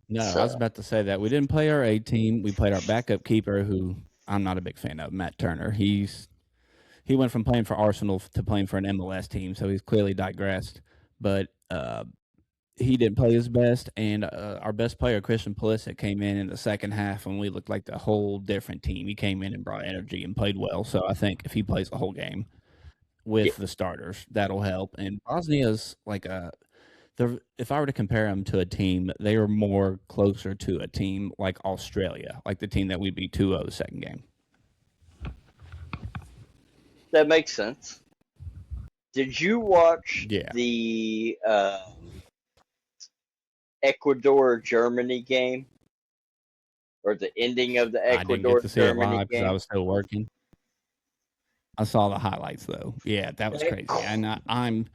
no, I was So about to say that we didn't play our A team. We played our backup keeper, who I'm not a big fan of, Matt Turner. He went from playing for Arsenal to playing for an MLS team, so he's clearly digressed. But he didn't play his best, and our best player, Christian Pulisic, came in the second half, and we looked like the whole different team. He came in and brought energy and played well. So I think if he plays the whole game yeah, with the starters, that'll help. And Bosnia's like if I were to compare them to a team, they are more closer to a team like Australia, like the team that we beat 2-0 the second game. that makes sense. Did you watch Yeah. the Ecuador Germany game or the ending of the I didn't get Ecuador to see it Germany live because I game. was still working. I saw the highlights though. Yeah, that was That, crazy. And I'm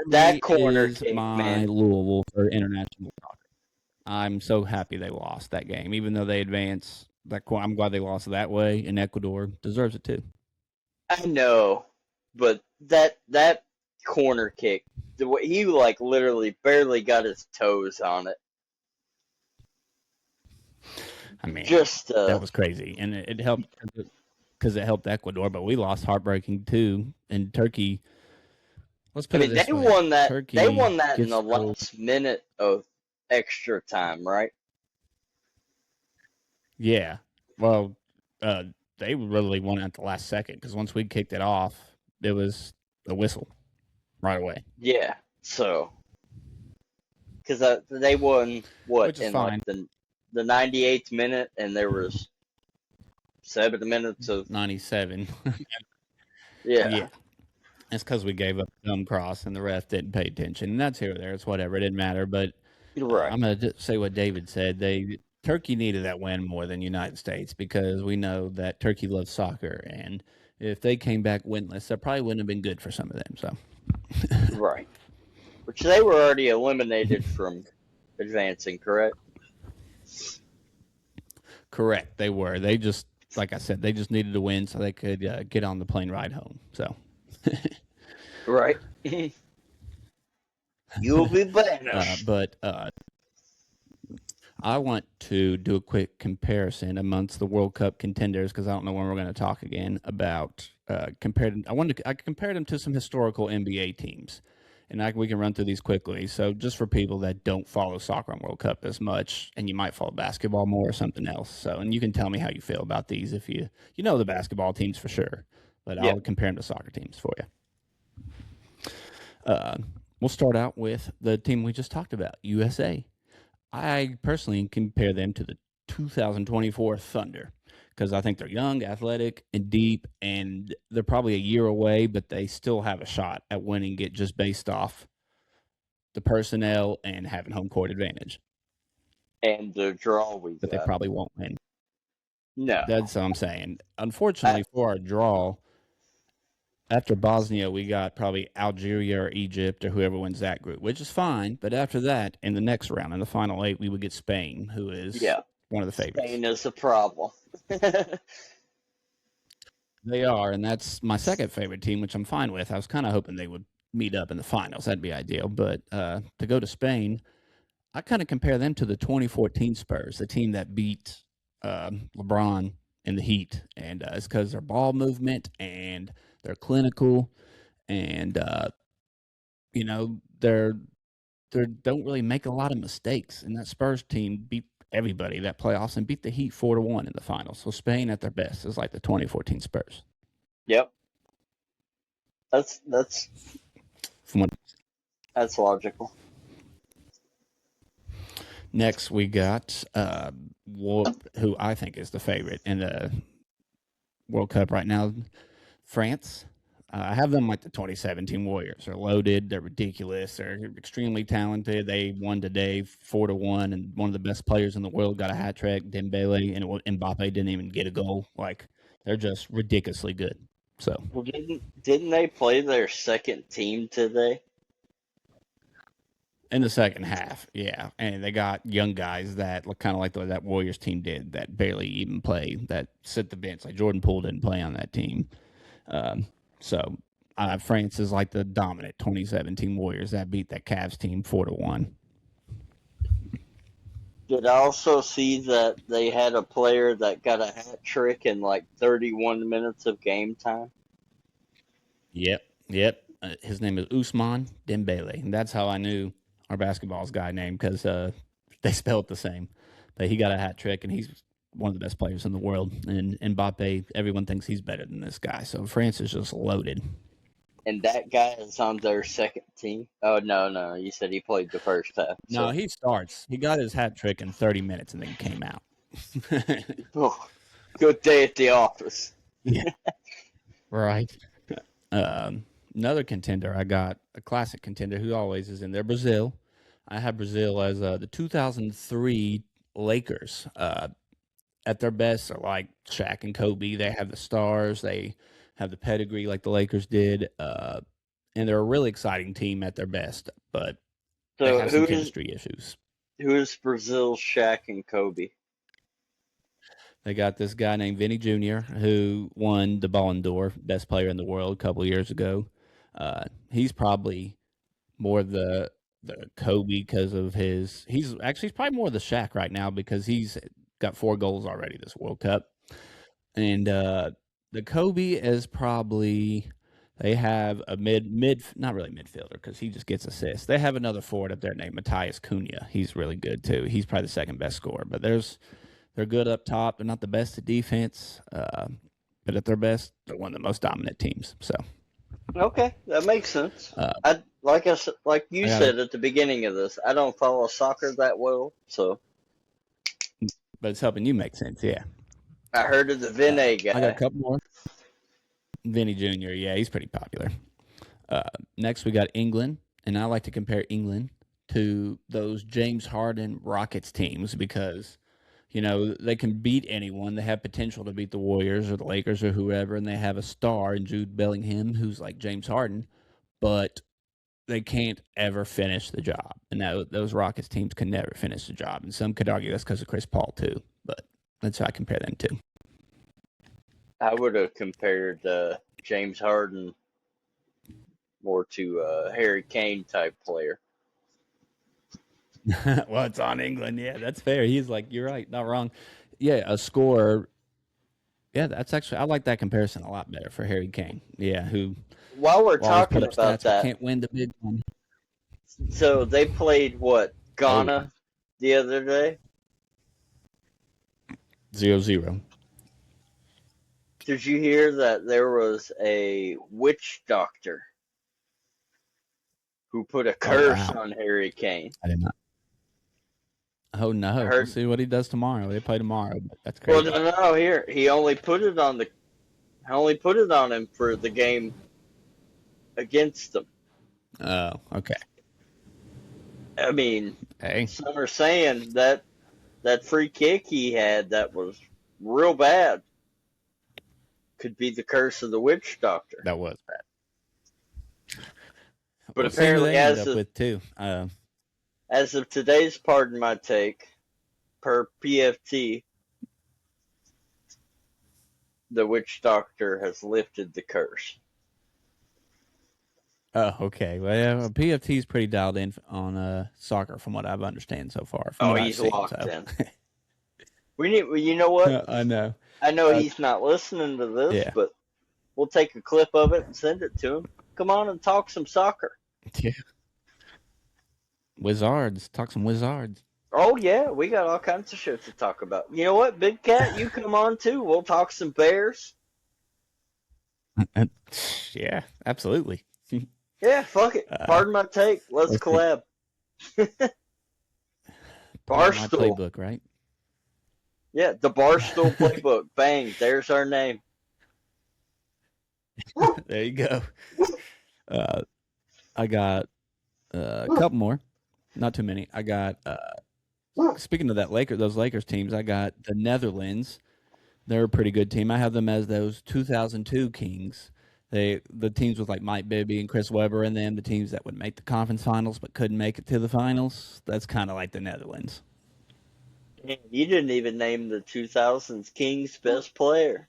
that Germany corner is kick, my man. Louisville for international soccer. I'm so happy they lost that game, even though they advanced. I'm glad they lost that way, and Ecuador deserves it too. I know, but that corner kick, the way he like literally barely got his toes on it. I mean, Just that was crazy, and it helped because it helped Ecuador, but we lost heartbreaking too. And Turkey, let's I put it mean this way: they Turkey won that in gets the so last minute of extra time, right? yeah. Well, uh, they really won at the last second because once we kicked it off, it was a whistle right away, Yeah. So because they won what which is in like fine. the 98th minute, and there was 7 minutes of 97, yeah. yeah. It's because we gave up a dumb cross and the ref didn't pay attention, and that's here or there. It's whatever. It didn't matter. But Right. I'm gonna say what David said. Turkey needed that win more than United States because we know that Turkey loves soccer, and if they came back winless, that probably wouldn't have been good for some of them. So Right. Which they were already eliminated from advancing, correct? correct, they were. They just like I said, they just needed to win so they could get on the plane ride home. So, Right. You'll be banished. but I want to do a quick comparison amongst the World Cup contenders because I don't know when we're going to talk again about compared. I compared them to some historical NBA teams, and we can run through these quickly. So just for people that don't follow soccer and World Cup as much, and you might follow basketball more or something else. So and you can tell me how you feel about these if you know the basketball teams for sure, but Yeah. I'll compare them to soccer teams for you. Uh, we'll start out with the team we just talked about, USA. I personally compare them to the 2024 Thunder because I think they're young, athletic, and deep, and they're probably a year away, but they still have a shot at winning it just based off the personnel and having home court advantage. And the draw we But they got. probably won't win. No. That's what I'm saying. I, Unfortunately for our draw, after Bosnia, we got probably Algeria or Egypt or whoever wins that group, which is fine. But after that, in the next round, in the final eight, we would get Spain, who is yeah. one of the favorites. Spain is a problem. They are, and that's my second favorite team, which I'm fine with. I was kind of hoping they would meet up in the finals. That'd be ideal. But to go to Spain, I kind of compare them to the 2014 Spurs, the team that beat LeBron in the Heat. And it's because their ball movement and they're clinical and, they don't really make a lot of mistakes. And that Spurs team beat everybody that playoffs and beat the Heat 4-1 in the finals. So Spain at their best is like the 2014 Spurs. Yep. That's From what that's logical. Next, we got who I think is the favorite in the World Cup right now, France. I have them like the 2017 Warriors. They're loaded. They're ridiculous. They're extremely talented. They won today 4-1, and one of the best players in the world got a hat trick. Dembele and Mbappe didn't even get a goal. Like they're just ridiculously good. So Well, didn't they play their second team today? in the second half, yeah, and they got young guys that look kind of like that Warriors team did that barely even play that sit the bench. Like Jordan Poole didn't play on that team. Um, so France is like the dominant 2017 Warriors that beat that Cavs team 4-1. Did I also see that they had a player that got a hat trick in like 31 minutes of game time? Yep, yep. His name is Usman Dembele, and that's how I knew our basketball's guy name because they spell it the same. But he got a hat trick, and he's one of the best players in the world. And Mbappe, everyone thinks he's better than this guy. So France is just loaded. And that guy is on their second team. Oh no, no, you said he played the first half. No, So, he starts. He got his hat trick in 30 minutes and then came out. oh, good day at the office. Yeah, right. Another contender, I got a classic contender who always is in there, Brazil. I have Brazil as the 2003 Lakers. at their best are like Shaq and Kobe. They have the stars. They have the pedigree like the Lakers did. And they're a really exciting team at their best, but they So have some chemistry issues. who is Brazil's Shaq and Kobe? They got this guy named Vinny Jr. who won the Ballon d'Or, best player in the world, a couple of years ago. He's probably more the Kobe because of his. He's probably more the Shaq right now because he's got 4 goals already this World Cup, and the Kobe is probably. They have a mid not really midfielder because he just gets assists. They have another forward up there named Matthias Cunha. He's really good too. He's probably the second best scorer. But they're good up top. They're not the best at defense, but at their best, they're one of the most dominant teams. So Okay, that makes sense. uh, Like you I got said it, at the beginning of this, I don't follow soccer that well, so but it's helping you make sense. Yeah, I heard of the Vinay I got a guy. couple more. Vinny Jr. Yeah, he's pretty popular. Next, we got England, and I like to compare England to those James Harden Rockets teams because they can beat anyone. They have potential to beat the Warriors or the Lakers or whoever, and they have a star in Jude Bellingham who's like James Harden, but they can't ever finish the job. And those Rockets teams can never finish the job. And some could argue that's because of Chris Paul too, but that's how I compare them to. I would have compared James Harden more to a Harry Kane type player. Well, it's on England. Yeah, that's fair. He's like, you're right, not wrong. Yeah, a scorer. Yeah, that's actually I like that comparison a lot better for Harry Kane. Yeah, who While we're will always put talking up about stats but that, can't win the big one. so they played what, Oh, Ghana the other day? 0-0. Did you hear that there was a witch doctor who put a Oh curse wow, on Harry Kane? I did not. Oh I no, we'll heard. see what he does tomorrow. They play tomorrow, but that's Well, crazy. no, no, here he only put it on the. I only put it on him for the game against them. Oh, okay. I mean, Hey, some are saying that that free kick he had that was real bad could be the curse of the witch doctor. that was bad. But We'll see who apparently, they end up with too. as of today's, pardon my take, per PFT, the witch doctor has lifted the curse. Oh, okay. Well, yeah, PFT is pretty dialed in on soccer, from what I've understand so far, from Oh, what I've he's seen. locked So in. We need. Well, you know what? I know. I know Uh, he's not listening to this, yeah, but we'll take a clip of it and send it to him. Come on and talk some soccer. yeah. Wizards, talk some wizards. Oh yeah, we got all kinds of shit to talk about. You know what, Big Cat, you come on too. We'll talk some Bears. Yeah, absolutely. Yeah, fuck it. Pardon my take. Let's Let's see. collab. Part of my Barstool. playbook, right? Yeah, the Barstool playbook. Bang, there's our name. There you go. Uh, I got a couple more, not too many. I got speaking of those Lakers teams, I got the Netherlands. They're a pretty good team. I have them as those 2002 Kings. The teams with like Mike Bibby and Chris Webber and them, the teams that would make the conference finals but couldn't make it to the finals. That's kind of like the Netherlands. You didn't even name the 2000s Kings best player.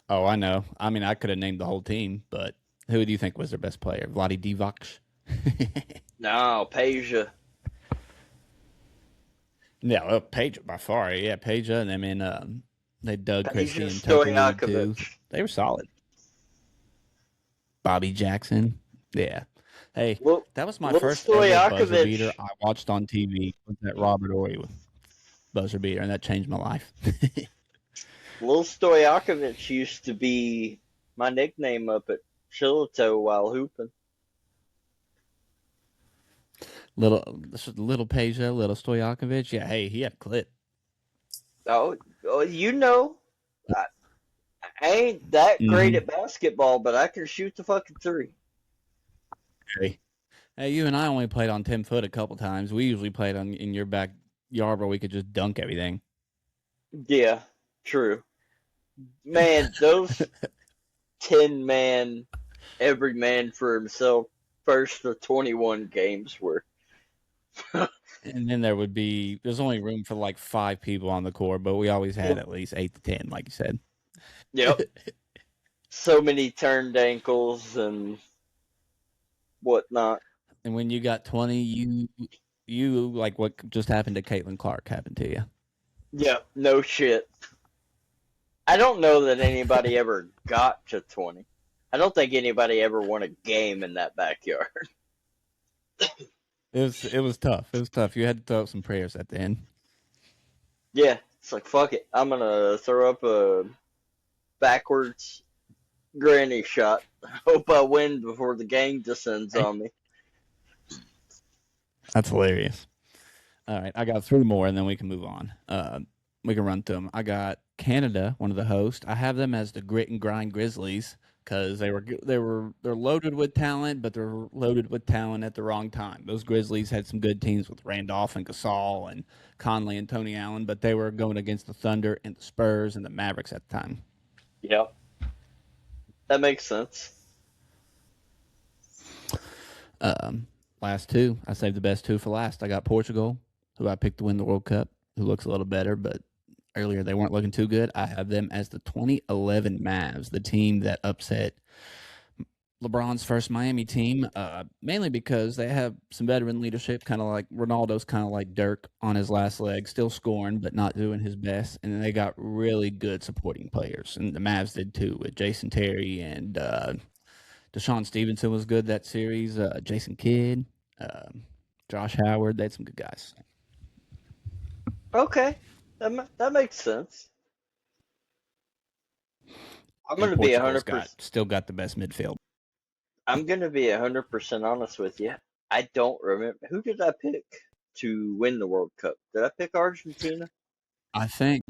Oh, I know. I mean, I could have named the whole team, but who do you think was their best player? Vlade Divac? No, Peja. Yeah, well, Page by far. Yeah, Page, and I mean, they dug Peja Christie and Tucker Wood too. Stojakovic. They were solid. Bobby Jackson. Yeah. Hey, Little, that was my little first ever buzzer beater Stojakovic. I watched on TV. Was that Robert Ory buzzer beater, and that changed my life. Little Stojakovic used to be my nickname up at Shillito while hooping. little Page, little Stojakovic. Yeah, hey, he had a clip. Oh, you know, I, I ain't that great Mm-hmm. at basketball, but I can shoot the fucking three. Hey, you and I only played on 10 foot a couple times. We usually played in your yard where we could just dunk everything. Yeah, true. Man, those 10-man, every man for himself, first of 21 games were. And then there's only room for like 5 people on the court, but we always had at least 8 to 10, like you said. Yep. So many turned ankles and whatnot. And when you got 20, you like what just happened to Caitlin Clark happened to you. Yep, no shit. I don't know that anybody ever got to 20. I don't think anybody ever won a game in that backyard. It was tough. It was tough. You had to throw up some prayers at the end. Yeah, it's like, fuck it. I'm going to throw up a backwards granny shot. Hope I win before the gang descends on me. That's hilarious. All right, I got 3 more, and then we can move on. We can run through them. I got Canada, one of the hosts. I have them as the Grit and Grind Grizzlies because they're loaded with talent, but they're loaded with talent at the wrong time. Those Grizzlies had some good teams with Randolph and Gasol and Conley and Tony Allen, but they were going against the Thunder and the Spurs and the Mavericks at the time. Yep. That makes sense. Last 2, I saved the best 2 for last. I got Portugal, who I picked to win the World Cup, who looks a little better, but earlier they weren't looking too good. I have them as the 2011 Mavs, the team that upset LeBron's first Miami team, mainly because they have some veteran leadership, kind of like Ronaldo's kind of like Dirk on his last leg, still scoring, but not doing his best. And then they got really good supporting players, and the Mavs did too, with Jason Terry and Deshaun Stevenson was good that series, Jason Kidd, Josh Howard. They had some good guys. Okay. That makes sense. I'm going And to be Portugal's 100%. still got the best midfield. I'm going to be 100% honest with you. I don't remember. Who did I pick to win the World Cup? Did I pick Argentina? I think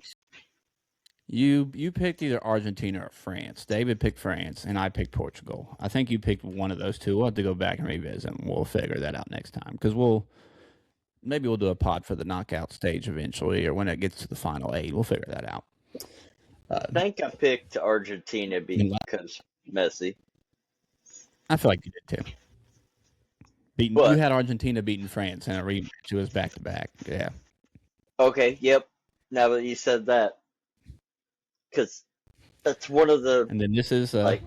you picked either Argentina or France. David picked France, and I picked Portugal. I think you picked one of those two. We'll have to go back and revisit, and we'll figure that out next time because maybe we'll do a pod for the knockout stage eventually, or when it gets to the final 8. We'll figure that out. I think I picked Argentina because Messi. I feel like you did too. You had Argentina beating France in a rematch. It was back to back. Yeah. Okay, yep. Now that you said that, because that's one of the And then this is like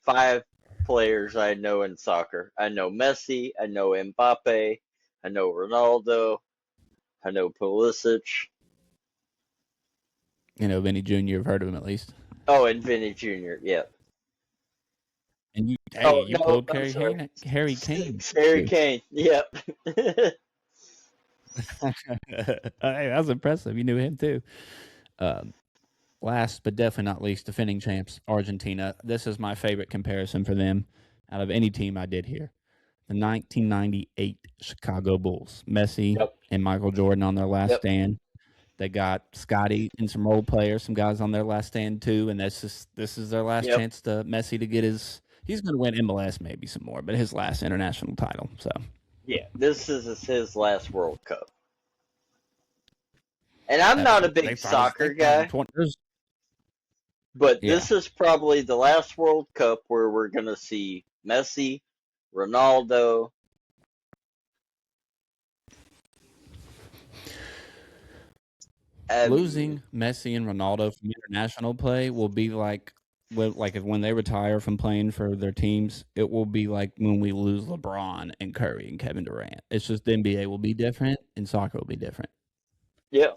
5 players I know in soccer. I know Messi, I know Mbappe, I know Ronaldo, I know Pulisic. Vinny Jr. You've heard of him at least. Oh, and Vinny Jr. Yep. And you no, pulled I'm sorry. Harry Kane. Harry Kane. Yep. Hey, that was impressive. You knew him too. Last but definitely not least, defending champs, Argentina. This is my favorite comparison for them out of any team I did here. The 1998 Chicago Bulls. Messi Yep. and Michael Jordan on their last stand. They got Scotty and some role players, some guys on their last stand too, and this is their last chance to Messi to get his. He's going to win MLS maybe some more, but his last international title. So yeah, this is his last World Cup. And I'm not a big soccer guy, but this is probably the last World Cup where we're going to see Messi, Ronaldo. Losing Messi and Ronaldo from international play will be like when they retire from playing for their teams, it will be like when we lose LeBron and Curry and Kevin Durant. It's just the NBA will be different and soccer will be different. Yeah.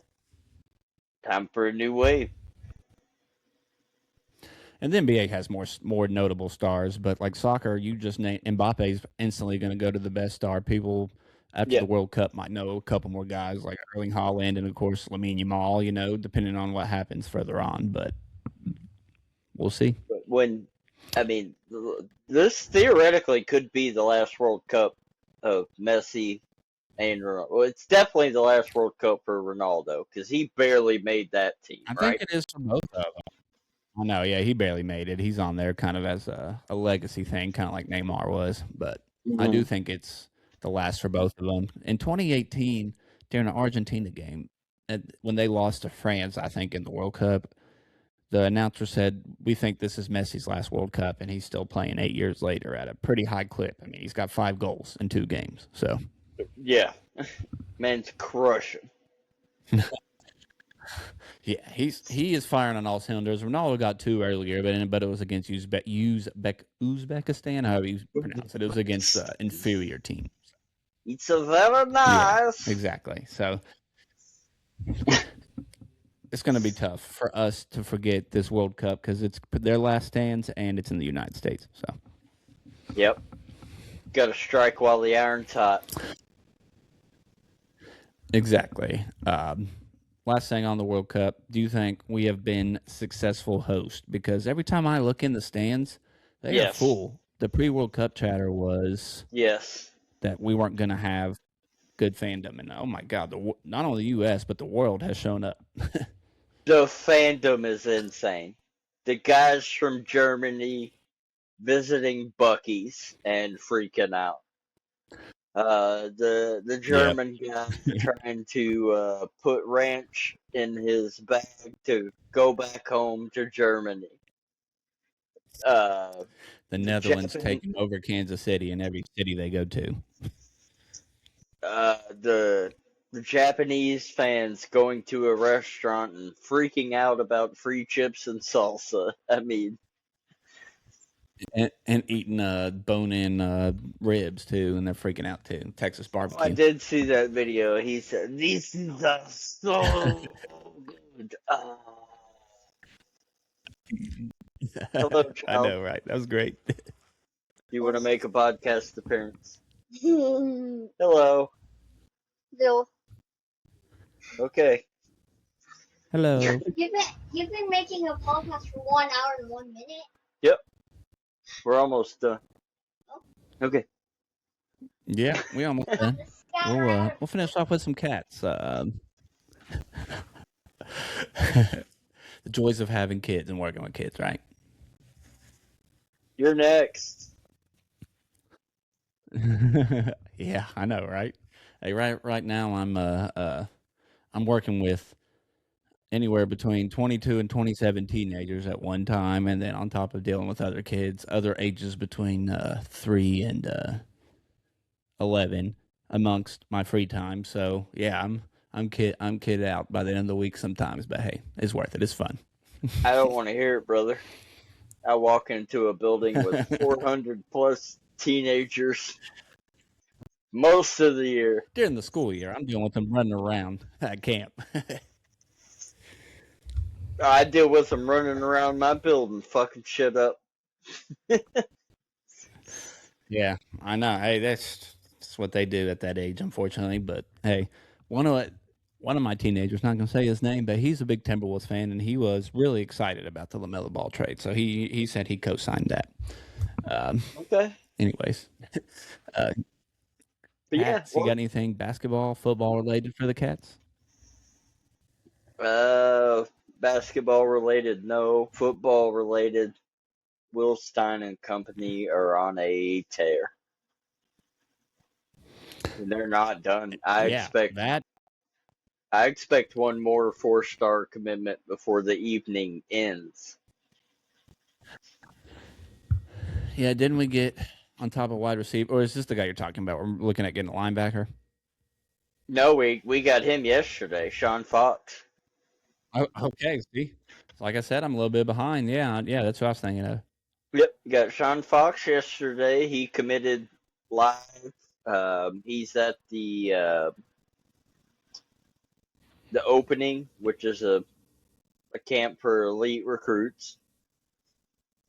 Time for a new wave. And the NBA has more notable stars, but like soccer, you just name Mbappe's instantly going to go to the best star. People after the World Cup might know a couple more guys like Erling Haaland and of course Lamine Yamal, depending on what happens further on, but we'll see. But this theoretically could be the last World Cup of Messi and Ronaldo. Well, it's definitely the last World Cup for Ronaldo because he barely made that team. I think it is for both of them. I know, yeah, he barely made it. He's on there kind of as a legacy thing, kind of like Neymar was. But I do think it's the last for both of them. In 2018, during an Argentina game, when they lost to France, I think in the World Cup, the announcer said, "We think this is Messi's last World Cup, and he's still playing 8 years later at a pretty high clip. I mean, he's got 5 goals in 2 games, so." Yeah, man's crushing. Yeah, he is firing on all cylinders. Ronaldo got 2 earlier, but it was against Uzbekistan, however you pronounce it. It was against inferior team. It's a very Yeah, nice. exactly. So it's going to be tough for us to forget this World Cup because it's their last stands and it's in the United States. So Yep. Got to strike while the iron's hot. exactly. Last thing on the World Cup, do you think we have been successful host? Because every time I look in the stands, they are Yes. full. The pre-World Cup chatter was Yes. that we weren't going to have good fandom, and oh my God, not only the U.S. but the world has shown up. The fandom is insane. The guys from Germany visiting Bucky's and freaking out. The Yep. German guy trying to put ranch in his bag to go back home to Germany. Uh, The the Netherlands Japan, taking over Kansas City in every city they go to. uh, the the Japanese fans going to a restaurant and freaking out about free chips and salsa. I mean, And eating bone-in ribs too, and they're freaking out too. Texas I barbecue. did see that video. He said, "These are so good." Hello, I child. know, right? That was great. You want to make a podcast appearance? Hello. Bill, Okay. Hello. you've been making a podcast for 1 hour and 1 minute. Yep. We're almost done. Okay. Yeah, we almost done. This guy ran out of We'll finish off with some cats. The joys of having kids and working with kids, right? You're next. Yeah, I know, right? Hey, right now I'm working with anywhere between 22 and 27 teenagers at one time, and then on top of dealing with other kids, other ages between 3 and 11 amongst my free time. So yeah, I'm kid out by the end of the week sometimes, but hey, it's worth it. It's fun. I don't want to hear it, brother. I walk into a building with 400 plus teenagers most of the year. During the school year, I'm dealing with them running around at camp. I deal with them running around my building, fucking shit up. Yeah, I know. Hey, that's what they do at that age, unfortunately. But hey, one of one of my teenagers, not going to say his name, but he's a big Timberwolves fan, and he was really excited about the LaMelo Ball trade. So he said he co-signed that. Okay. Anyways, uh, But yeah, Cats, you got anything basketball, football related for the Cats? basketball related, no. Football related, Will Stein and company are on a tear. They're not done. Yeah, that. I expect one more 4-star commitment before the evening ends. Yeah, didn't we get on top of wide receiver, or is this the guy you're talking about? We're looking at getting a linebacker. No, we got him yesterday, Sean Fox. Oh, okay, see, so like I said, I'm a little bit behind. Yeah, that's what I was thinking of. Yep, got Sean Fox yesterday. He committed live. He's at the opening, which is a camp for elite recruits.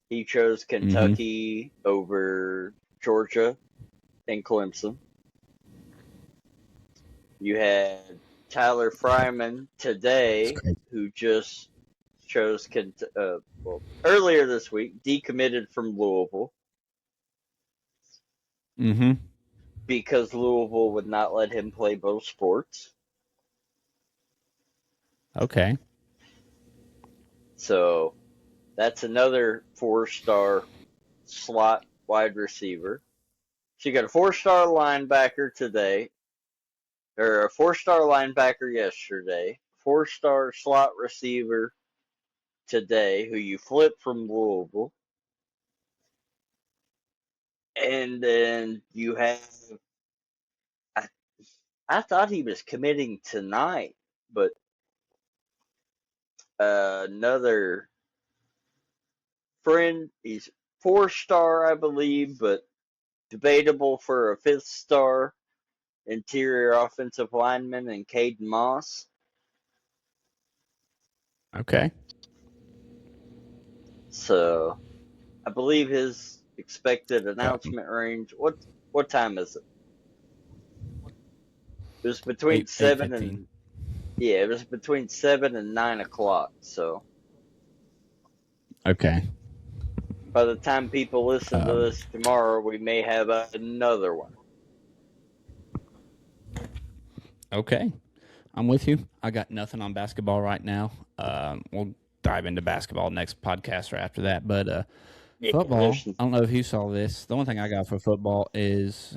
He chose Mm-hmm. Kentucky over Georgia and Clemson. You had Tyler Fryman today, who just chose earlier this week, decommitted from Louisville Mm-hmm. because Louisville would not let him play both sports. Okay. So that's another 4-star slot wide receiver. So you got a 4-star linebacker today, or a 4-star linebacker yesterday, 4-star slot receiver today, who you flipped from Louisville, and then you have. I, I thought he was committing tonight, but another friend, he's 4-star, I believe, but debatable for a 5th-star interior offensive lineman, and Caden Moss. Okay. So I believe his expected announcement range. What time is it? It was between 7 8:15. and yeah, it was between 7 and 9 o'clock. So Okay. by the time people listen to Um, this tomorrow, we may have another one. okay. I'm with you. I got nothing on basketball right now. We'll dive into basketball next podcast or after that. But Yeah, football, there's I don't know if you saw this. The only thing I got for football is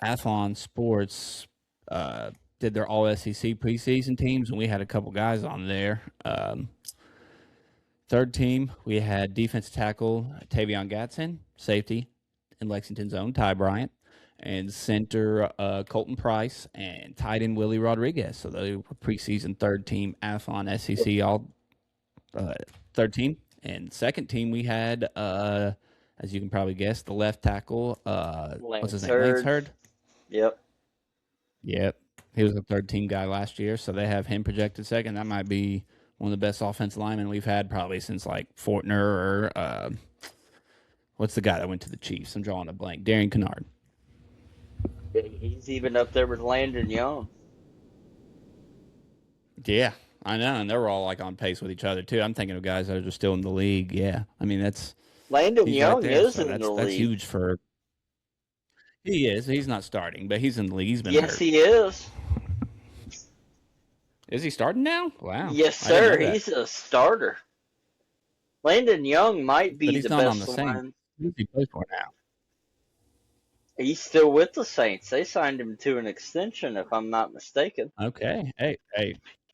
Athlon Sports uh, did their all SEC preseason teams, and we had a couple guys on there. Third team, we had defensive tackle Tavion Gatson, safety in Lexington's own Ty Bryant, and center Colton Price, and tight end Willie Rodriguez. So they were preseason third team Athlon SEC all third team. And second team, we had, as you can probably guess, the left tackle. What's his Lance name? Lance Hurd. Hurd. Yep. Yep. He was a third team guy last year, so they have him projected second. That might be one of the best offensive linemen we've had probably since like Fortner or what's the guy that went to the Chiefs? I'm drawing a blank. Darian Kennard. He's even up there with Landon Young. Yeah, I know, and they were all like on pace with each other too. I'm thinking of guys that are just still in the league. Yeah, I mean Landon he's right Young there. is So in the that's league. huge for. He is. He's not starting, but he's in the league. He's been Yes, hurt. he is. Is he starting now? Wow. Yes, I didn't sir. know that. He's a starter. Landon Young might But be he's the not on the best same. line. Who's he play for now? He's still with the Saints. They signed him to an extension, if I'm not mistaken. Okay. Hey.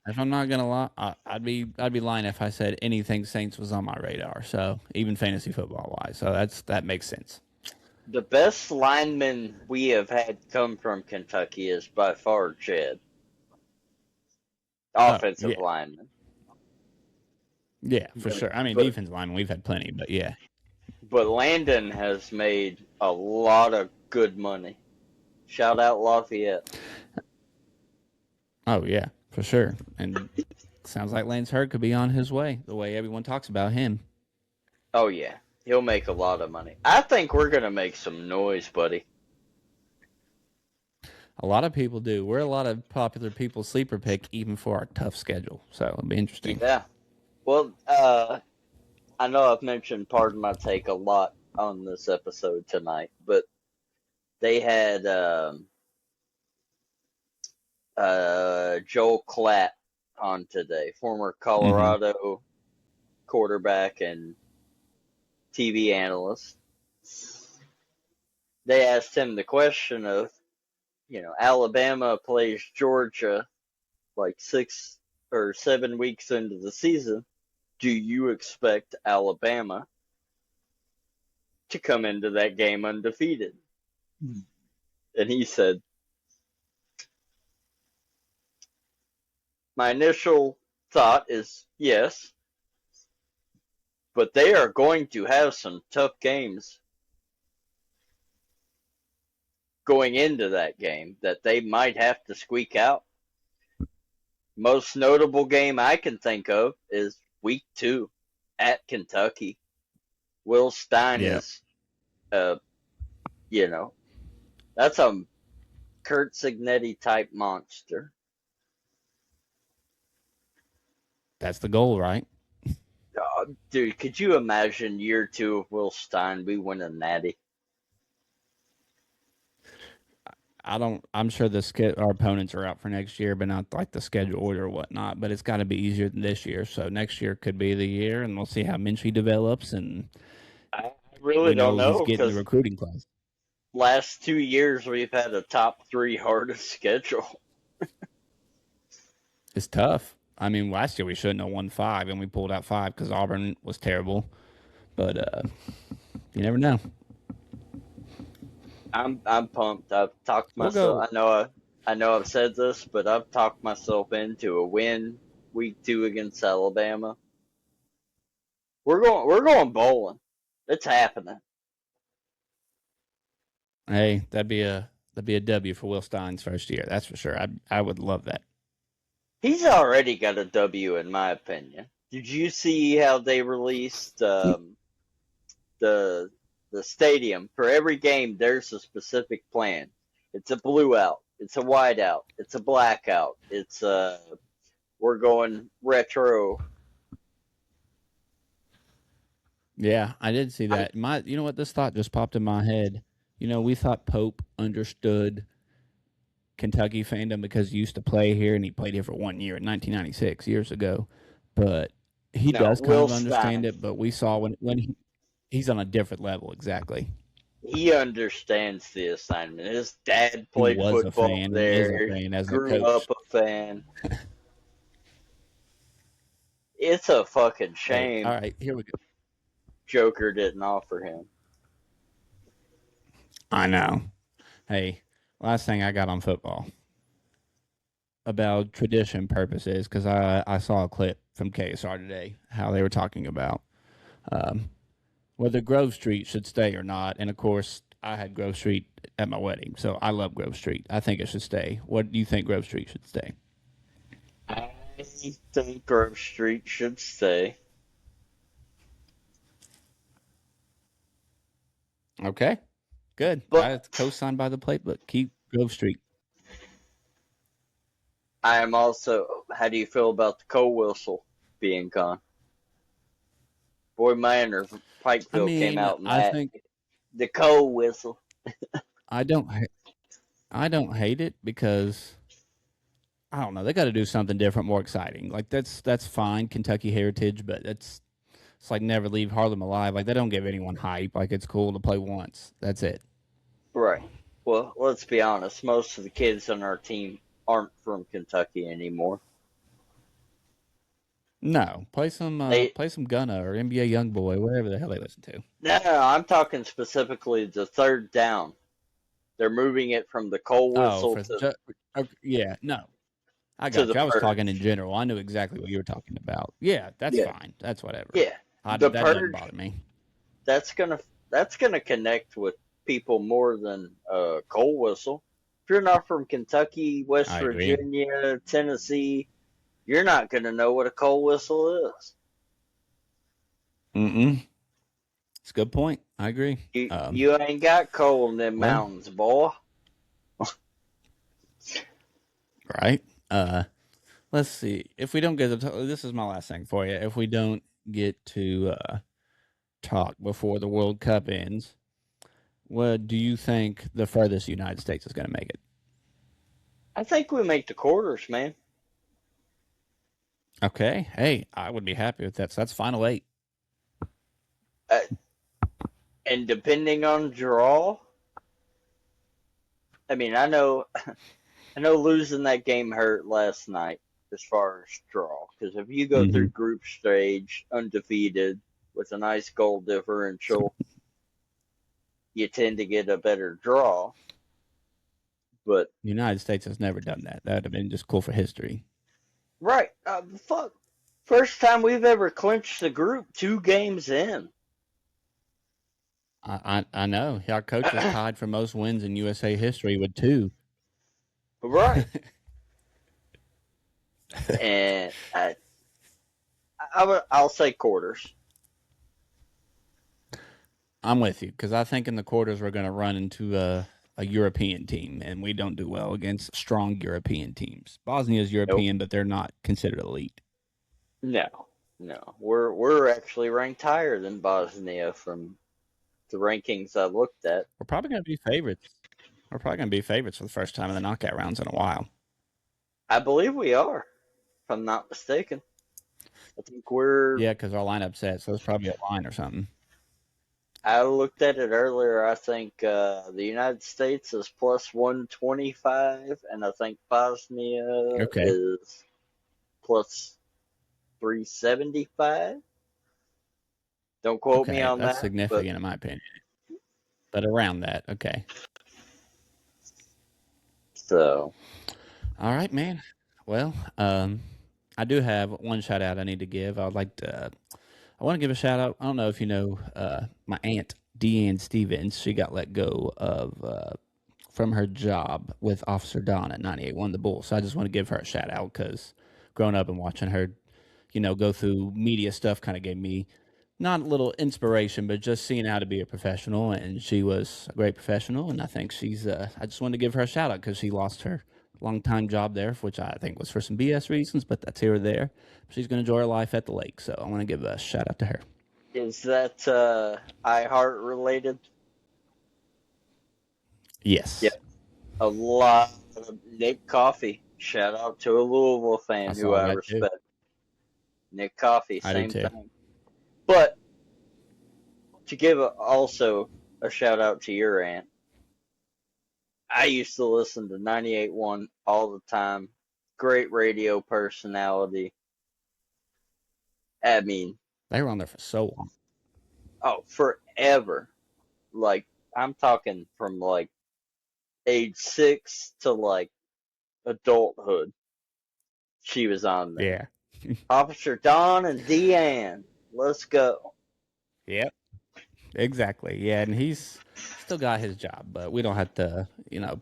If I'm not gonna lie, I'd be lying if I said anything Saints was on my radar. So even fantasy football wise, so that makes sense. The best lineman we have had come from Kentucky is by far Jed. Oh Offensive yeah, lineman. yeah, for But, sure. I mean, but defense lineman, we've had plenty, but yeah. but Landon has made a lot of good money. Shout out Lafayette. Oh yeah, for sure. And sounds like Lance Hurd could be on his way. The way everyone talks about him. Oh yeah, he'll make a lot of money. I think we're gonna make some noise, buddy. A lot of people do. We're a lot of popular people's sleeper pick, even for our tough schedule. So it'll be interesting. Yeah. Well, I know I've mentioned Pardon My Take a lot on this episode tonight, but they had Joel Klatt on today, former Mm-hmm. Colorado quarterback and TV analyst. They asked him the question of, Alabama plays Georgia like 6 or 7 weeks into the season. Do you expect Alabama to come into that game undefeated? And he said, my initial thought is yes, but they are going to have some tough games going into that game that they might have to squeak out. Most notable game I can think of is week 2 at Kentucky. Will Stein Yeah, is, uh, you know, that's a Kurt Signetti type monster. that's the goal, right? Dude, could you imagine year 2 of Will Stein? We win a natty. I don't. I'm sure our opponents are out for next year, but not like the schedule order or whatnot. But it's got to be easier than this year. So next year could be the year, and we'll see how Minchie develops. And I really we don't know he's know getting the because recruiting class. last 2 years we've had a top 3 hardest schedule. It's tough. I mean, last year we shouldn't have won 5, and we pulled out 5 because Auburn was terrible. But you never know. I'm pumped. I've talked We'll myself. go. I know I've said this, but I've talked myself into a win week 2 against Alabama. We're going bowling. It's happening. Hey, that'd be a W for Will Stein's first year. That's for sure. I would love that. He's already got a W in my opinion. Did you see how they released the the stadium for every game? There's a specific plan. It's a blue out. It's a white out. It's a black out. It's we're going retro. Yeah, I did see I'm that. You know what? This thought just popped in my head. We thought Pope understood Kentucky fandom because he used to play here and he played here for 1 year in 1996 years ago. But he no does kind Will of understand Stein. it. But we saw when he's on a different level. Exactly. He understands the assignment. His dad He played was a football fan and is a there. fan as a Grew up coach. a fan. It's a fucking Hey, all shame right, here we go. Joker didn't offer him. I know. Hey, last thing I got on football about tradition purposes because I saw a clip from KSR today how they were talking about um, whether Grove Street should stay or not. And of course, I had Grove Street at my wedding, so I love Grove Street. I think it should stay. What do you think Grove Street should stay? I think Grove Street should stay. Okay, good. I But co-signed by the plate, but keep Grove Street. I am also. How do you feel about the coal whistle being gone? Boy Manor from I Pikeville came mean, out and I had think the coal whistle. I don't I don't hate it because I don't know. They got to do something different, more exciting. Like that's fine, Kentucky heritage, but it's like never leave Harlem alive. Like they don't give anyone hype. Like it's cool to play once. That's it. Right. Well, let's be honest. Most of the kids on our team aren't from Kentucky anymore. No, They play some Gunna or NBA YoungBoy, whatever the hell they listen to. no, I'm talking specifically the third down. They're moving it from the coal Oh, whistle for yeah, no, I to got the you. I was talking in purge. general. I knew exactly what you were talking about. Yeah, that's Yeah. fine. That's whatever. Yeah. The That doesn't purge. bother me. That's gonna connect with people more than coal whistle. If you're not from Kentucky, West I agree. Virginia, Tennessee, you're not gonna know what a coal whistle is. Mm-mm. It's a good point. I agree. You ain't got coal in them Well, mountains, boy. right. Let's see. If we don't get to this is my last thing for you. If we don't get to talk before the World Cup ends, what do you think the furthest the United States is going to make it? I think we make the quarters, man. Okay. Hey, I would be happy with that. So that's final 8. Uh, and depending on draw, I mean, I know losing that game hurt last night as far as draw. Because if you go Mm-hmm. through group stage undefeated with a nice goal differential, you tend to get a better draw. But The United States has never done that. That would have been just cool for history. right, fuck, first time we've ever clinched the group 2 games in. I know. Our coach is tied for most wins in USA history with 2. Right, and I'll say quarters. I'm with you because I think in the quarters we're going to run into a European team, and we don't do well against strong European teams. Bosnia is Nope. European, but they're not considered elite. No, no, we're actually ranked higher than Bosnia from the rankings I looked at. We're probably going to be favorites. We're probably going to be favorites for the first time in the knockout rounds in a while. I believe we are, if I'm not mistaken. I think we're Yeah, because our lineup's set, so it's probably a line or something. I looked at it earlier. I think the United States is plus 125, and I think Bosnia Okay. is plus 375. Don't quote me Okay. on That's that, but significant in my opinion. But around that, okay. so All right, man. Well, I do have one shout out I need to give. I'd like to. I want to give a shout out. I don't know if you know my aunt Deanne Stevens. She got let go of from her job with Officer Don at 98.1 The Bull. So I just want to give her a shout out because growing up and watching her, go through media stuff kind of gave me not a little inspiration, but just seeing how to be a professional. And she was a great professional. And I think she's, I just wanted to give her a shout out because she lost her long time job there, which I think was for some BS reasons, but that's here or there. She's going to enjoy her life at the lake. So I want to give a shout out to her. is that iHeart related? Yes, Yep. A lot of Nick Coffey. Shout out to a Louisville I fan who saw I that too. respect. Nick Coffey, I do same too. thing. But to give also a shout out to your aunt, I used to listen to 98.1 all the time. Great radio personality. I mean, They were on there for so long. oh, forever. Like, I'm talking from like age 6 to like adulthood. She was on there. Yeah. Officer Don and Deanne. Let's go. Yep. Exactly. Yeah, and he's still got his job, but we don't have to,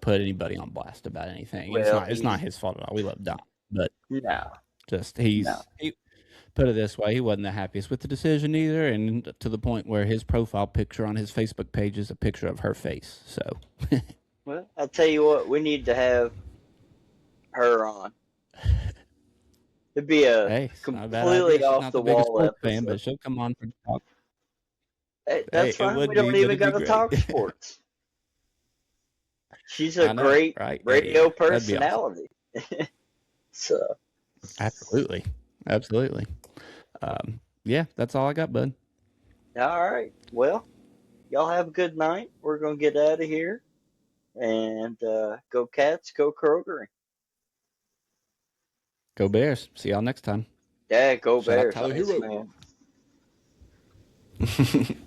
put anybody on blast about anything. It's Well, not it's not he's his fault at all. We love Don, but no, just no. he put it this way, he wasn't the happiest with the decision either, and to the point where his profile picture on his Facebook page is a picture of her face. So, Well, I tell you what, we need to have her on. It'd be a hey, it's not a bad idea. completely She's off not the the biggest wall sports fan, episode. but she'll come on for talk. Hey, Hey, that's it fine. would We be, don't but even it'd be got to great. talk sports. She's a I know, great right? Hey, radio that'd be awesome. personality. So, Absolutely, absolutely. Yeah, that's all I got, bud. all right. Well, y'all have a good night. We're gonna get out of here and go Cats, go Kroger. Go Bears. See y'all next time. Yeah, go Shout out Bears. Tyler Ice Hero. man.